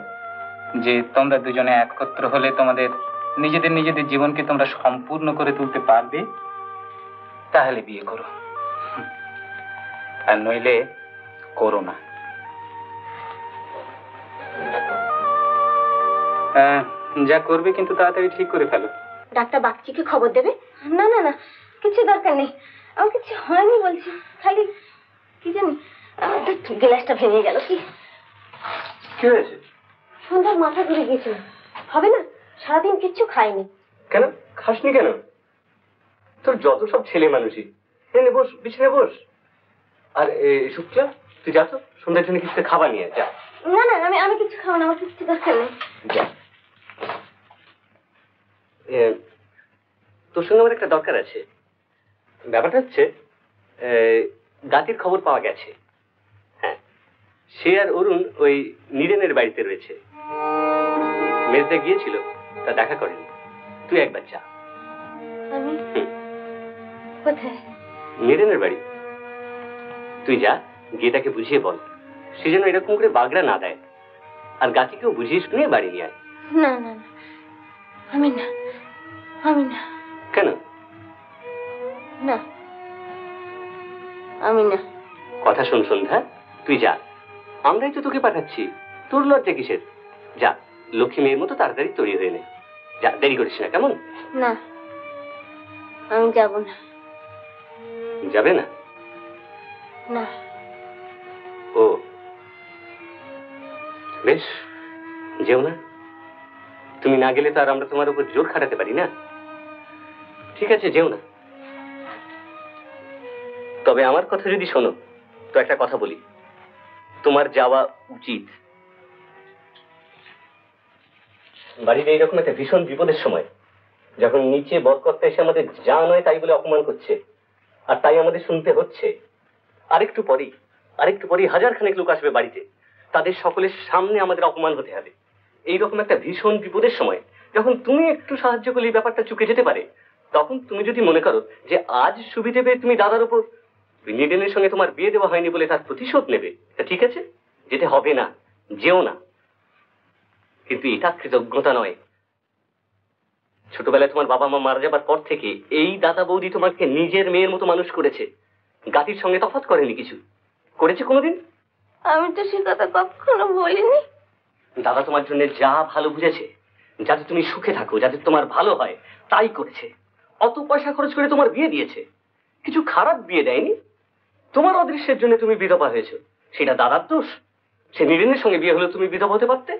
যে তোমরা দুজনে একত্র হলে তোমাদের নিজেদের নিজেদের জীবনকে তোমরা সম্পূর্ণ করে তুলতে পারবে, তাহলে বিয়ে করো, আর নইলে করো না। যা করবে কিন্তু তাড়াতাড়ি ঠিক করে ফেলো। ডাক্তার বাগচিকে খবর দেবে? না না না, কিছু দরকার নেই, আমার কিছু হয়নি বলছি, খালি কি জানি গ্লাসটা ভেঙে গেল। কি হয়েছে? সন্ধ্যার মাথা ঘুরে গিয়েছিল। হবে না, সারাদিন কিচ্ছু খাইনি। কেন খাসনি কেন? তোর যত সব ছেলে মানুষই। এনে বস, বিছানায় বস। আর শুক্লা, তুই যা তো সন্ধ্যার জন্য কিছু খাবার নিয়ে যা। না না, আমি কিছু খাবো না, আমার কিছু দরকার নেই। যা। তোর সঙ্গে আমার একটা দরকার আছে। ব্যাপারটা হচ্ছে গাতির খবর পাওয়া গেছে। হ্যাঁ, সে আর অরুণ ওই নীরেনের বাড়িতে রয়েছে। মেজদা গিয়েছিল, তা দেখা করেনি। তুই একবার যা। আমি কোথায়? নীরেনের বাড়ি। তুই যা, গিয়ে তাকে বুঝিয়ে বল সে যেন এরকম করে বাগড়া না দেয়, আর গাতিকেও বুঝিয়ে শুনিয়ে বাড়ি নিয়ে আয়। না না না, আমি না, আমি না। কেন? না, আমি না। কথা শোন সন্ধ্যা, তুই যা, আমরাই তো তোকে পাঠাচ্ছি, তোর লজ্জা কিসের? যা, লক্ষ্মী মেয়ের মতো তাড়াতাড়ি তৈরি হয়ে নে। যা, দেরি করিস না, কেমন? না, আমি যাব না। যাবে না? না। ও বেশ, যেও না। তুমি না গেলে তো আর আমরা তোমার উপর জোর খাটাতে পারি না। ঠিক আছে, যেও না। তবে আমার কথা যদি শোনো তো একটা কথা বলি, তোমার যাওয়া উচিত। বাড়িতে এইরকম একটা ভীষণ বিপদের সময়, যখন নিচে বরকর্তা এসে আমাদের যা নয় তাই বলে অপমান করছে, আর তাই আমাদের শুনতে হচ্ছে। আরেকটু পরেই 1000 খানেক লোক আসবে বাড়িতে, তাদের সকলের সামনে আমাদের অপমান হতে হবে। এইরকম একটা ভীষণ বিপদের সময় যখন তুমি একটু সাহায্য করলে এই ব্যাপারটা চুকে যেতে পারে, তখন তুমি যদি মনে করো যে আজ সুবিধে পেয়ে তুমি দাদার উপর নীরেনের সঙ্গে তোমার বিয়ে দেওয়া হয়নি বলে তার প্রতিশোধ নেবে, তা ঠিক আছে, যেতে হবে না, যেও না। কিন্তু এটা কৃতজ্ঞতা নয়। ছোটবেলায় তোমার বাবা মা মারা যাবার পর থেকে এই দাদা বৌদি তোমাকে নিজের মেয়ের মতো মানুষ করেছে। গাতির সঙ্গে তফাৎ করেনি কিছু, করেছে কোনোদিন? আমি তো সে কথা কখনো বলিনি। দাদা তোমার জন্য যা ভালো বুঝেছে, যাতে তুমি সুখে থাকো, যাতে তোমার ভালো হয়, তাই করেছে। অত পয়সা খরচ করে তোমার বিয়ে দিয়েছে, কিছু খারাপ বিয়ে দেয়নি। তোমার অদৃশ্যের জন্য তুমি বিধবা হয়েছো, সেটা দাদার দোষ? সে নীরেনের সঙ্গে বিয়ে হলে তুমি বিধবা হতে পারতে।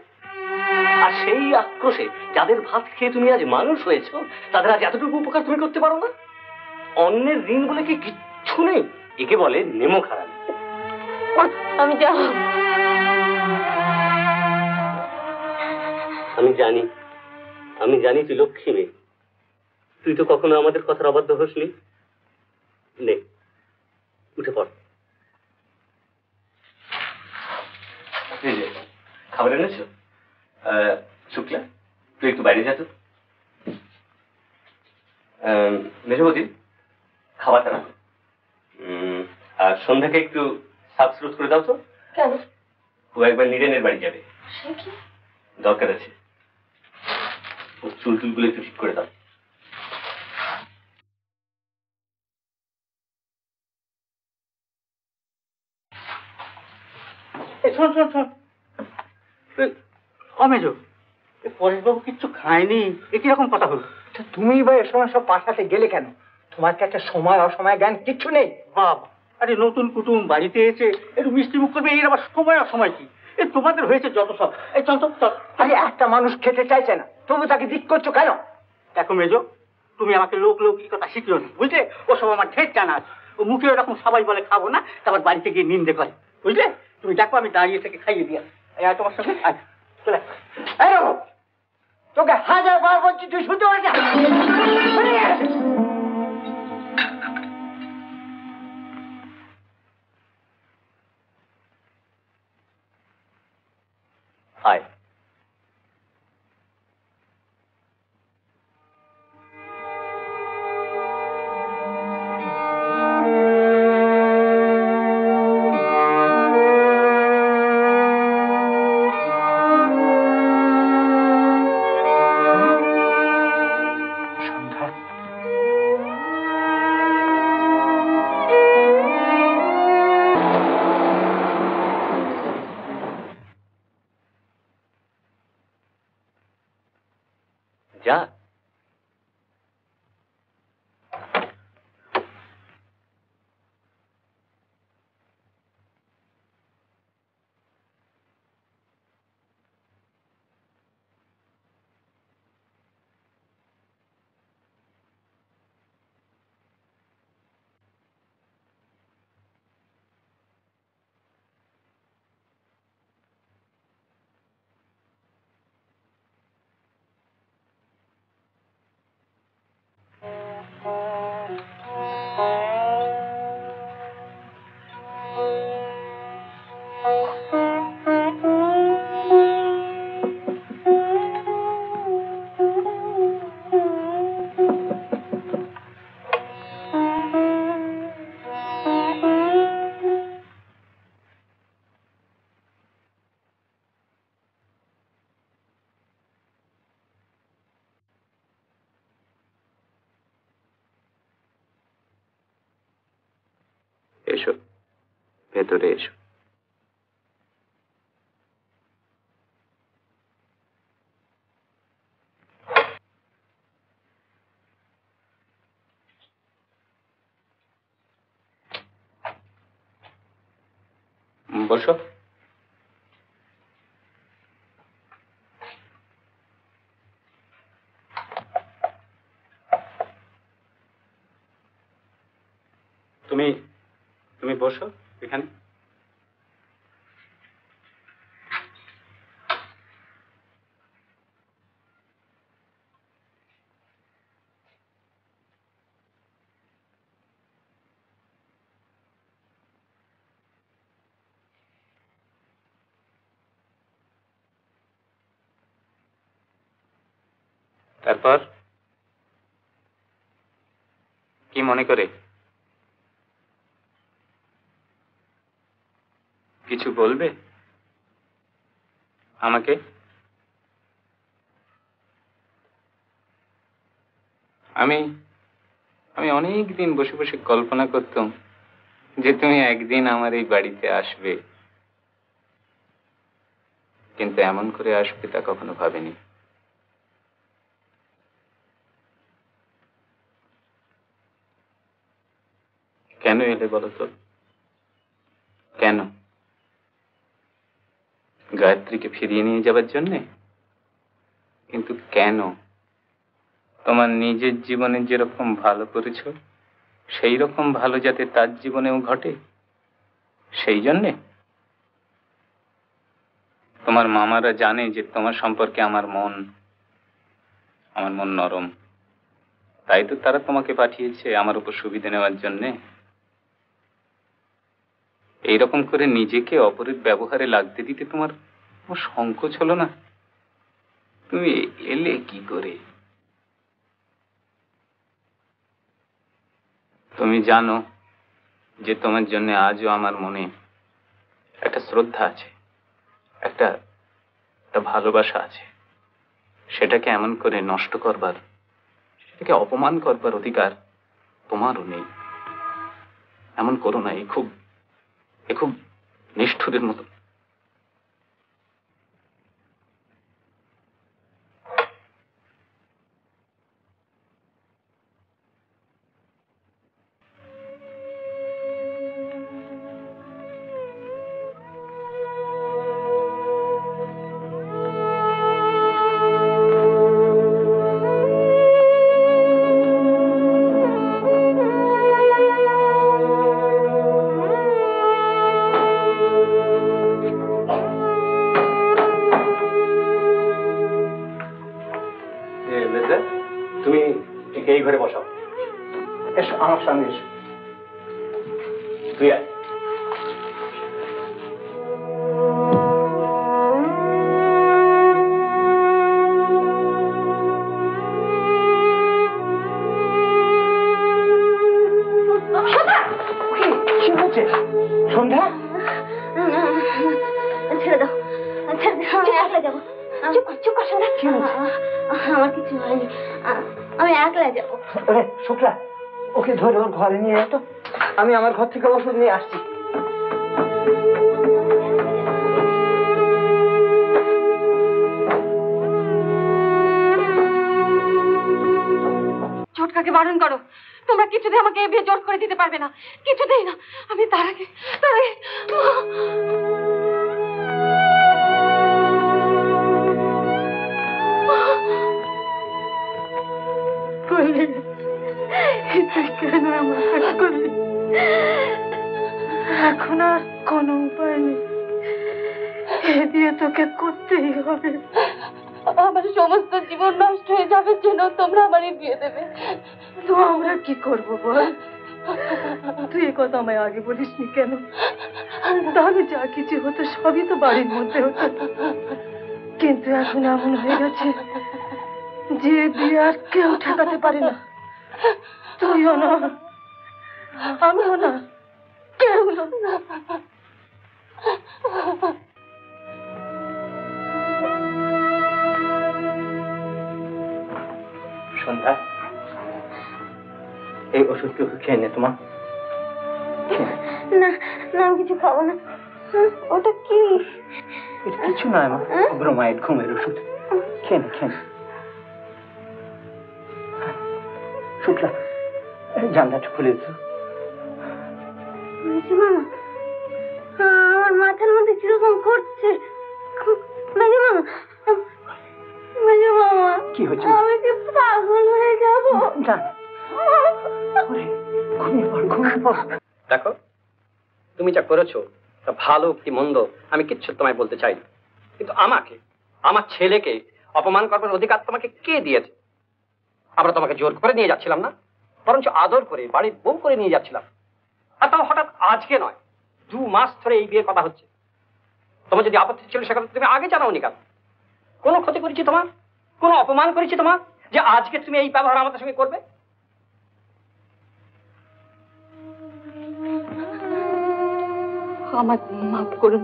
আর সেই আক্রোশে যাদের ভাত খেয়ে তুমি আজ মানুষ হয়েছো, তাদের আজ এতটুকু উপকার তুমি করতে পারো না? অন্যের ঋণ বলে কি কিচ্ছু নেই, একে বলে নেমো খারাপ। আমি যাব। আমি জানি তুই লক্ষ্মী মেয়ে, তুই তো কখনো আমাদের কথার অবাধ্য হোসনি। নে, উঠে পড়। খাবার এনেছো? শুক্লা, তুই একটু বাইরে যা তো। মেজবতী, খাবারটা না। আর সন্ধ্যাকে একটু সাবস্ক্রাইব করে দাও তো। কেন? ও একবার নীরেনের বাড়ি যাবে, সে কি দরকার আছে। ওর চুল টুলগুলো একটু ঠিক করে দাও। শোন শোন শোন, অমেজ, পরেশবাবু কিচ্ছু খায়নি, এ কিরকম কথা হলো? তুমি বা এ সময় সব পাশাতে গেলে কেন? তোমার কাছে সময় অসময় জ্ঞান কিচ্ছু নেই। বাবা, আরে নতুন কুটুম বাড়িতে এসে একটু মিষ্টি মুখ করবে, এর আবার সময় অসময় কি? এ তোমাদের হয়েছে যত সব। এই চল তো চল। আরে একটা মানুষ খেতে চাইছে না, তবু তাকে দিক করছো কেন? দেখো মেজো, তুমি আমাকে লোক লৌকিক কথা শিখিও না, বুঝলে? ওসব আমার ঢের জানা আছে। ও মুখে ওরকম সবাই বলে খাবো না, তারপর বাড়িতে গিয়ে নিন্দে করে, বুঝলে? তুমি দেখো আমি দাঁড়িয়ে থেকে খাইয়ে দিয়ে আসি। তোমার সঙ্গে আয়, চলে আয়। তোকে 1000 বার বলছি, তুই শুনতে পারছিস? আয়। যা। এসো, ভেতরে এসো। বসো। তুমি তুমি বসো এখানে। তারপর কি মনে করে? কিছু বলবে আমাকে? আমি আমি অনেক দিন বসে বসে কল্পনা করতাম যে তুমি একদিন আমার এই বাড়িতে আসবে, কিন্তু এমন করে আসবে তা কখনো ভাবিনি। কেন এলে বলো তো? কেন? গায়ত্রীকে ফিরিয়ে নিয়ে যাবার জন্যে? কিন্তু কেন? তোমার নিজের জীবনে যেরকম ভালো করেছো সেই রকম ভালো যাতে তার জীবনেও ঘটে সেই জন্যে? তোমার মামারা জানে যে তোমার সম্পর্কে আমার মন নরম, তাই তো তারা তোমাকে পাঠিয়েছে আমার উপর সুবিধা নেওয়ার জন্যে। এইরকম করে নিজেকে অপরের ব্যবহারে লাগতে দিতে তোমার সংকোচ হলো না? তুমি এলে কি করে? তুমি জানো যে তোমার জন্য আজও আমার মনে একটা শ্রদ্ধা আছে, একটা ভালোবাসা আছে। সেটাকে এমন করে নষ্ট করবার, সেটাকে অপমান করবার অধিকার তোমারও নেই। এমন করো না, এ খুব নিষ্ঠুরের মতো। তুমি ঠিক এই ঘরে বসাও। এসো আমার সঙ্গে এসো। তুই আয়। কি হচ্ছে সন্ধ্যা? ছেড়ে দাও, ছেড়ে দাও, আমি একলা যাবো। চুপ কর, চুপ কর সন্ধ্যা। কি হচ্ছে? আমার কিছু হয়নি, আমি একলা যাবো। শুক্লা, ওকে ধরে ওর ঘরে নিয়ে এতো, আমি আমার ঘর থেকে ওষুধ নিয়ে আসছি। ছোটকাকে বারণ করো, তোমরা কিছুতেই আমাকে এ বিয়ে জোর করে দিতে পারবে না, কিছুতেই না। আমি তার আগে কেন আমার কাজ করলি? এখন আর কোনো উপায় নেই, এ বিয়ে তোকে করতেই হবে। আমার সমস্ত জীবন নষ্ট হয়ে যাবে যেন তোমরা আমার বিয়ে দেবে। তো আমরা কি করব বল? তুই এ কথা আমায় আগে বলিসনি কেন? তাহলে যা কিছু হতো সবই তো বাড়ির মধ্যে হতো, কিন্তু এখন এমন হয়ে গেছে যে বিয়ে আর কেউ ঠেকাতে পারে না। তুইও না, আমিও না, কেউ না। সন্ধ্যা, এই ওষুধটুকু খেয়ে নে তোমার। না না, আমি কিছু খাবো না। ওটা কি? এটা কিছু নয় মা, ব্রোমাইড, ঘুমের ওষুধ। খেয়ে নে, খেয়ে নে। শুক্লা, জানলাটা খুলে দিত। মামা, আমার মাথার মধ্যে কিরকম করছে। মেজো মামা, মেজো মামা, কি হচ্ছে? আমি কি পাগল হয়ে যাবো? না, ঘুমিয়ে পড়, ঘুমিয়ে পড়। দেখো, তুমি যা করেছো তা ভালো কি মন্দ আমি কিচ্ছু তোমায় বলতে চাই না, কিন্তু আমাকে, আমার ছেলেকে অপমান করবার অধিকার তোমাকে কে দিয়েছে? আমরা তোমাকে জোর করে নিয়ে যাচ্ছিলাম না, বরঞ্চ আদর করে বাড়ির বউ করে নিয়ে যাচ্ছিলাম। আর তাও হঠাৎ আজকে নয়, 2 মাস ধরে এই বিয়ে কথা হচ্ছে। তোমার যদি আপত্তি ছিল সেখানে তুমি আগে জানাওনি কেন? কোনো ক্ষতি করেছি তোমার? কোনো অপমান করেছি তোমার যে আজকে তুমি এই ব্যবহার আমাদের সঙ্গে করবে? আমার মাফ করুন,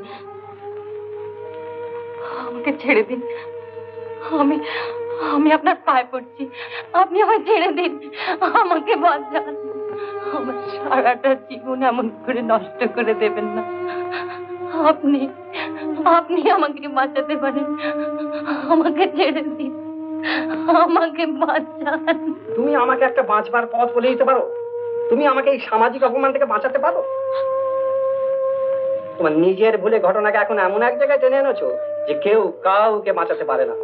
আমাকে ছেড়ে দিন। আমি আমি আপনার পায়ে পড়ছি, আপনি আমায় ছেড়ে দিন, আমাকে বাঁচান। আমার সারাটা জীবন এমন করে নষ্ট করে দেবেন না। আপনি আপনি আমাকে বাঁচাতে পারেন, আমাকে ছেড়ে দিন, আমাকে বাঁচান। তুমি আমাকে একটা বাঁচবার পথ বলে দিতে পারো? তুমি আমাকে এই সামাজিক অপমান থেকে বাঁচাতে পারো? তোমার নিজের ভুলে ঘটনাকে এখন এমন এক জায়গায় টেনে এনেছো যে কেউ কাউকে বাঁচাতে পারে না।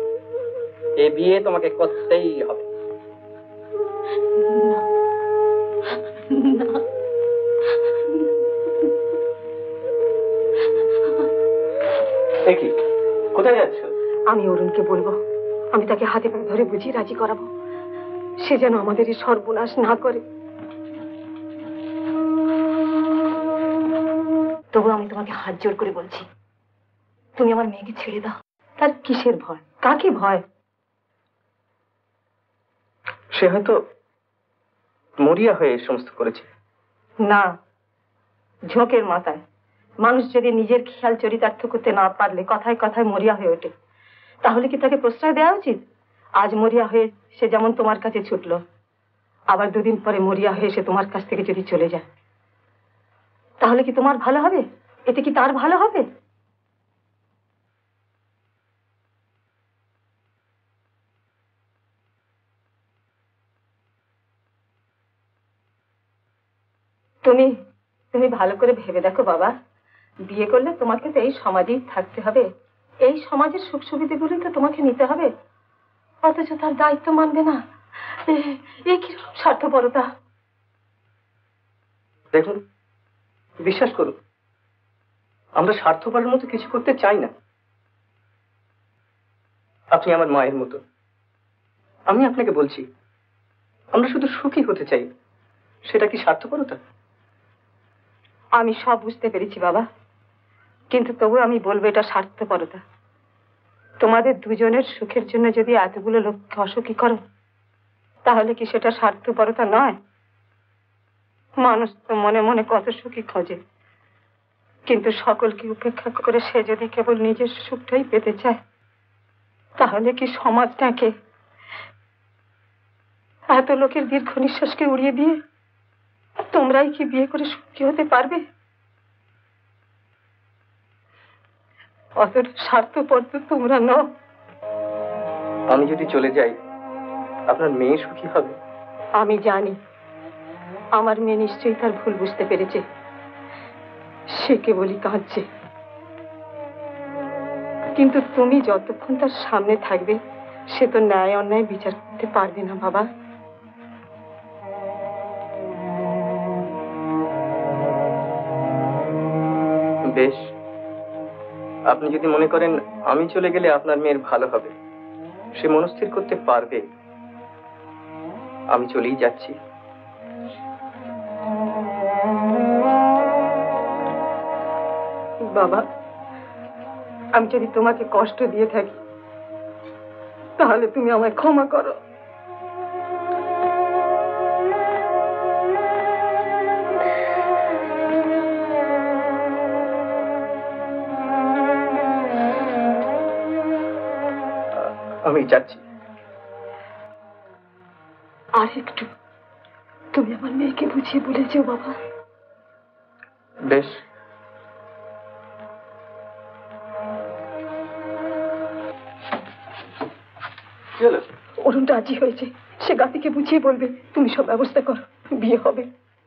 এ বিয়ে তোমাকে করতেই হবে। কি, কোথায় যাচ্ছ? আমি অরুণকে বলবো, আমি তাকে হাতে পায়ে ধরে বুঝিয়ে রাজি করাবো, সে যেন আমাদের এই সর্বনাশ না করে। তবু আমি তোমাকে হাত জোর করে বলছি, তুমি আমার মেয়েকে ছেড়ে দাও। তার কিসের ভয়? কাকে ভয়? সে হয়তো মরিয়া হয়ে সমস্ত করেছে। না, ঝোঁকের মাথায়। মানুষ যদি নিজের খেয়াল চরিতার্থ করতে না পারলে কথায় কথায় মরিয়া হয়ে ওঠে, তাহলে কি তাকে প্রশ্রয় দেওয়া উচিত? আজ মরিয়া হয়ে সে যেমন তোমার কাছে ছুটলো, আবার দুদিন পরে মরিয়া হয়ে সে তোমার কাছ থেকে যদি চলে যায়, তাহলে কি তোমার ভালো হবে? এতে কি তার ভালো হবে? তুমি তুমি ভালো করে ভেবে দেখো বাবা, বিয়ে করলে তোমাকে তো এই সমাজেই থাকতে হবে, এই সমাজের সুখ সুবিধাগুলি তো তোমাকে নিতে হবে, অথচ তার দায়িত্ব মানবে না। এ কি স্বার্থপরতা! দেখুন, বিশ্বাস করুন, আমরা স্বার্থপরের মতো কিছু করতে চাই না। আপনি আমার মায়ের মতো, আমি আপনাকে বলছি, আমরা শুধু সুখী হতে চাই। সেটা কি স্বার্থপরতা? আমি সব বুঝতে পেরেছি বাবা, কিন্তু তবু আমি বলবো এটা স্বার্থপরতা। তোমাদের দুজনের সুখের জন্য যদি এতগুলো লোককে অসুখী করো, তাহলে কি সেটা স্বার্থপরতা নয়? মানুষ তো মনে মনে কত সুখী খোঁজে, কিন্তু সকলকে উপেক্ষা করে সে যদি কেবল নিজের সুখটাই পেতে চায়, তাহলে কি সমাজটাকে, এত লোকের দীর্ঘ নিঃশ্বাসকে উড়িয়ে দিয়ে তোমরাই কি বিয়ে করে সুখী হতে পারবে? অতটা স্বার্থপর তো তোমরা নও। আমি যদি চলে যাই, আপনার মেয়ে সুখী হবে? আমি জানি আমার মেয়ে নিশ্চয়ই তার ভুল বুঝতে পেরেছে, সে কেবলই কাঁদছে। কিন্তু তুমি যতক্ষণ তার সামনে থাকবে, সে তো ন্যায় অন্যায় বিচার করতে পারবে না বাবা। বেশ, আপনি যদি মনে করেন আমি চলে গেলে আপনার মেয়ের ভালো হবে, সে মনস্থির করতে পারবে, আমি চলেই যাচ্ছি। বাবা, আমি যদি তোমাকে কষ্ট দিয়ে থাকি, তাহলে তুমি আমায় ক্ষমা করো। আমি যাচ্ছি। আর একটু তুমি আমার মেয়েকে বুঝিয়ে বলেছো বাবা। বেশ। অরুণ রাজি হয়েছে, সে গাতিকে বুঝিয়ে বলবে। তুমি সব ব্যবস্থা করো, বিয়ে হবে।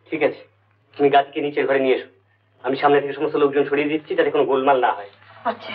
ঠিক আছে, তুমি গাছকে নিচের ঘরে নিয়ে এসো, আমি সামনে থেকে সমস্ত লোকজন সরিয়ে দিচ্ছি যাতে কোনো গোলমাল না হয়। আচ্ছা।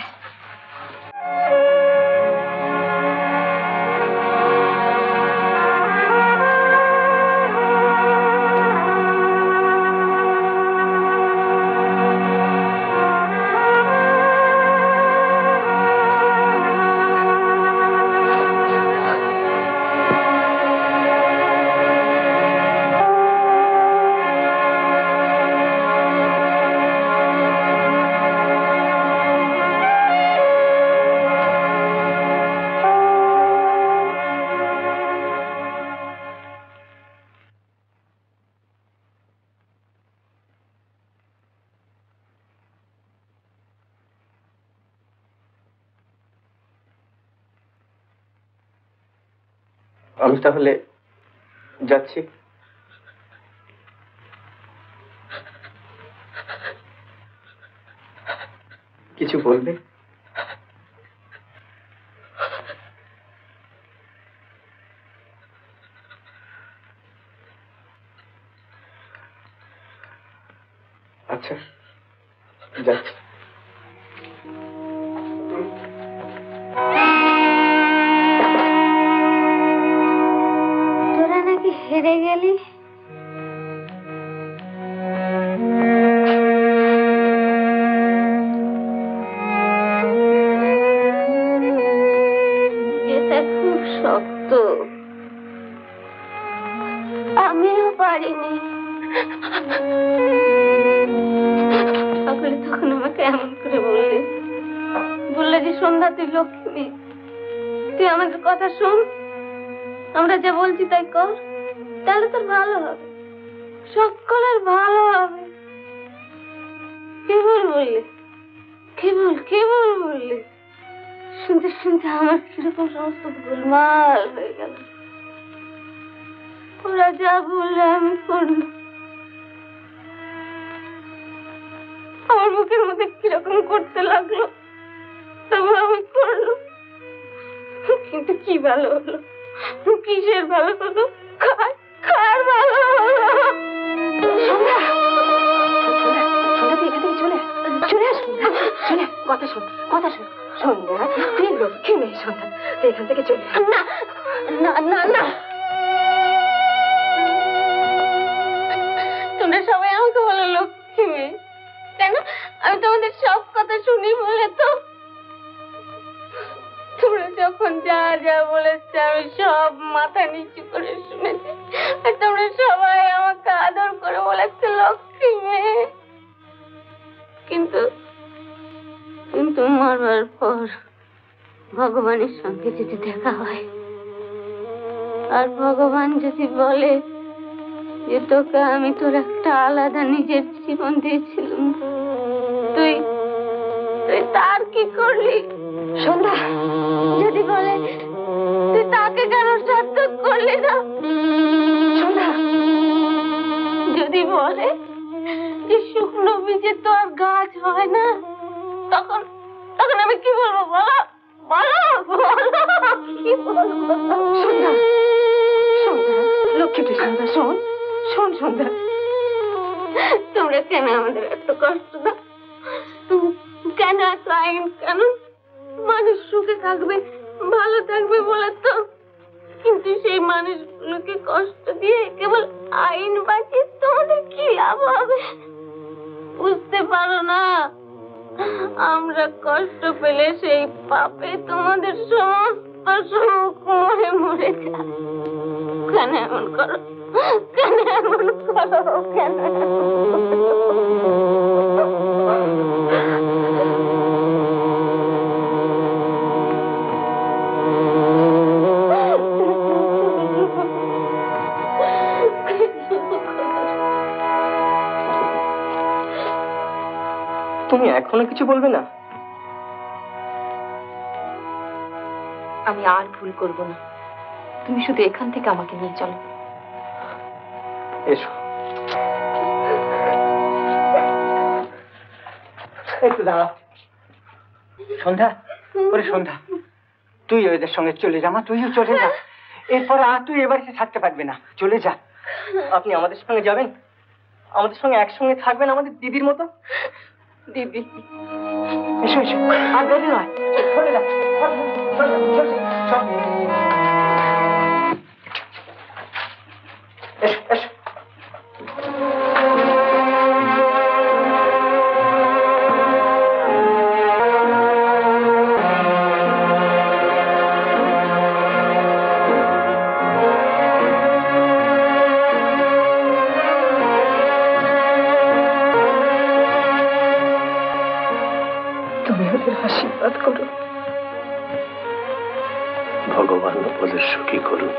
আমি তাহলে যাচ্ছি। কিছু বলবে? আচ্ছা, যাচ্ছি। তোরা নাকি হেরে গেলি? এটা খুব শক্ত, আমিও পারিনি। সকালে তখন আমাকে এমন করে বললে যে সন্ধ্যা তুই লক্ষ্মী, তুই আমাদের কথা শোন, আমরা যা বলছি তাই কর, তাহলে তোর ভালো হবে, সকলের ভালো হবে। কেবল বললে, কেবল বললে, শুনতে শুনতে আমার কিরকম সমস্ত গোলমাল হয়ে গেল। ওরা যা বললে আমি করলাম। আমার বুকের মধ্যে কিরকম করতে লাগলো, তবু আমি করলাম। কিন্তু কি ভালো হলো, কিসের ভালো হলো, কার ভালো হলো? সন্ধ্যা, তুই এখান থেকে চলে আস, চলে কথা শোন, সন্ধ্যা তুই লক্ষ্মী মেয়ে, সন্ধ্যা তুই এখান থেকে চলে না না না না, তোমরা সবাই আমাকে বলো লক্ষ্মী মেয়ে। কেন? আমি তোমাদের সব কথা শুনি বলে তো। তোমরা যখন যা যা বলেছে আমি সব মাথা নিচু করে শুনেছি, আর তোমরা সবাই আমাকে আদর করে বলেছে লক্ষ্মী মেয়ে। কিন্তু মরবার পর ভগবানের সঙ্গে যদি দেখা হয়, আর ভগবান যদি বলে যে তোকে আমি তোর একটা আলাদা নিজের জীবন দিয়েছিলাম, তুই তার কি করলি? সন্ধ্যা, যদি বলে তুই তাকে কেন সার্থক করলি না? সন্ধ্যা, যদি বলে যে শুকনো বীজে তো আর গাছ হয় না, তখন আমি কি বলবো? বলো কি বলবো? সন্ধ্যা, লক্ষ্মী সন্ধ্যা, শোন সন্ধ্যা, তোমরা কেন আমাদের এত কষ্ট দাও? কেন এত আইন? কেন? মানুষ সুখে থাকবে, ভালো থাকবে বলে তো। কিন্তু সেই মানুষগুলোকে কষ্ট দিয়ে কেবল আইন বাঁচিয়ে তোমাদের কি লাভ হবে? বুঝতে পারো না? আমরা কষ্ট পেলে সেই পাপে তোমাদের সমস্ত সুখ মরে যায়। কেন এমন করো? কেন এমন করো? কেন? তুমি এখনো কিছু বলবে না? আমি আর ভুল করব না, তুমি শুধু এখান থেকে আমাকে নিয়ে চলো। এসো, একটু দাঁড়াও। সন্ধ্যা, ওরে সন্ধ্যা, তুই ওদের সঙ্গে চলে যা মা, তুইও চলে যা। এরপর আর তুই এ বাড়িতে থাকতে পারবি না, চলে যা। আপনি আমাদের সঙ্গে যাবেন, আমাদের সঙ্গে একসঙ্গে থাকবেন, আমাদের দিদির মতো। দিদি, এসো এসো, আর দেরি নয়, চলে যা, এসো এসো। তুমি ওদের আশীর্বাদ করো। ভগবান ওদের সুখী করুন।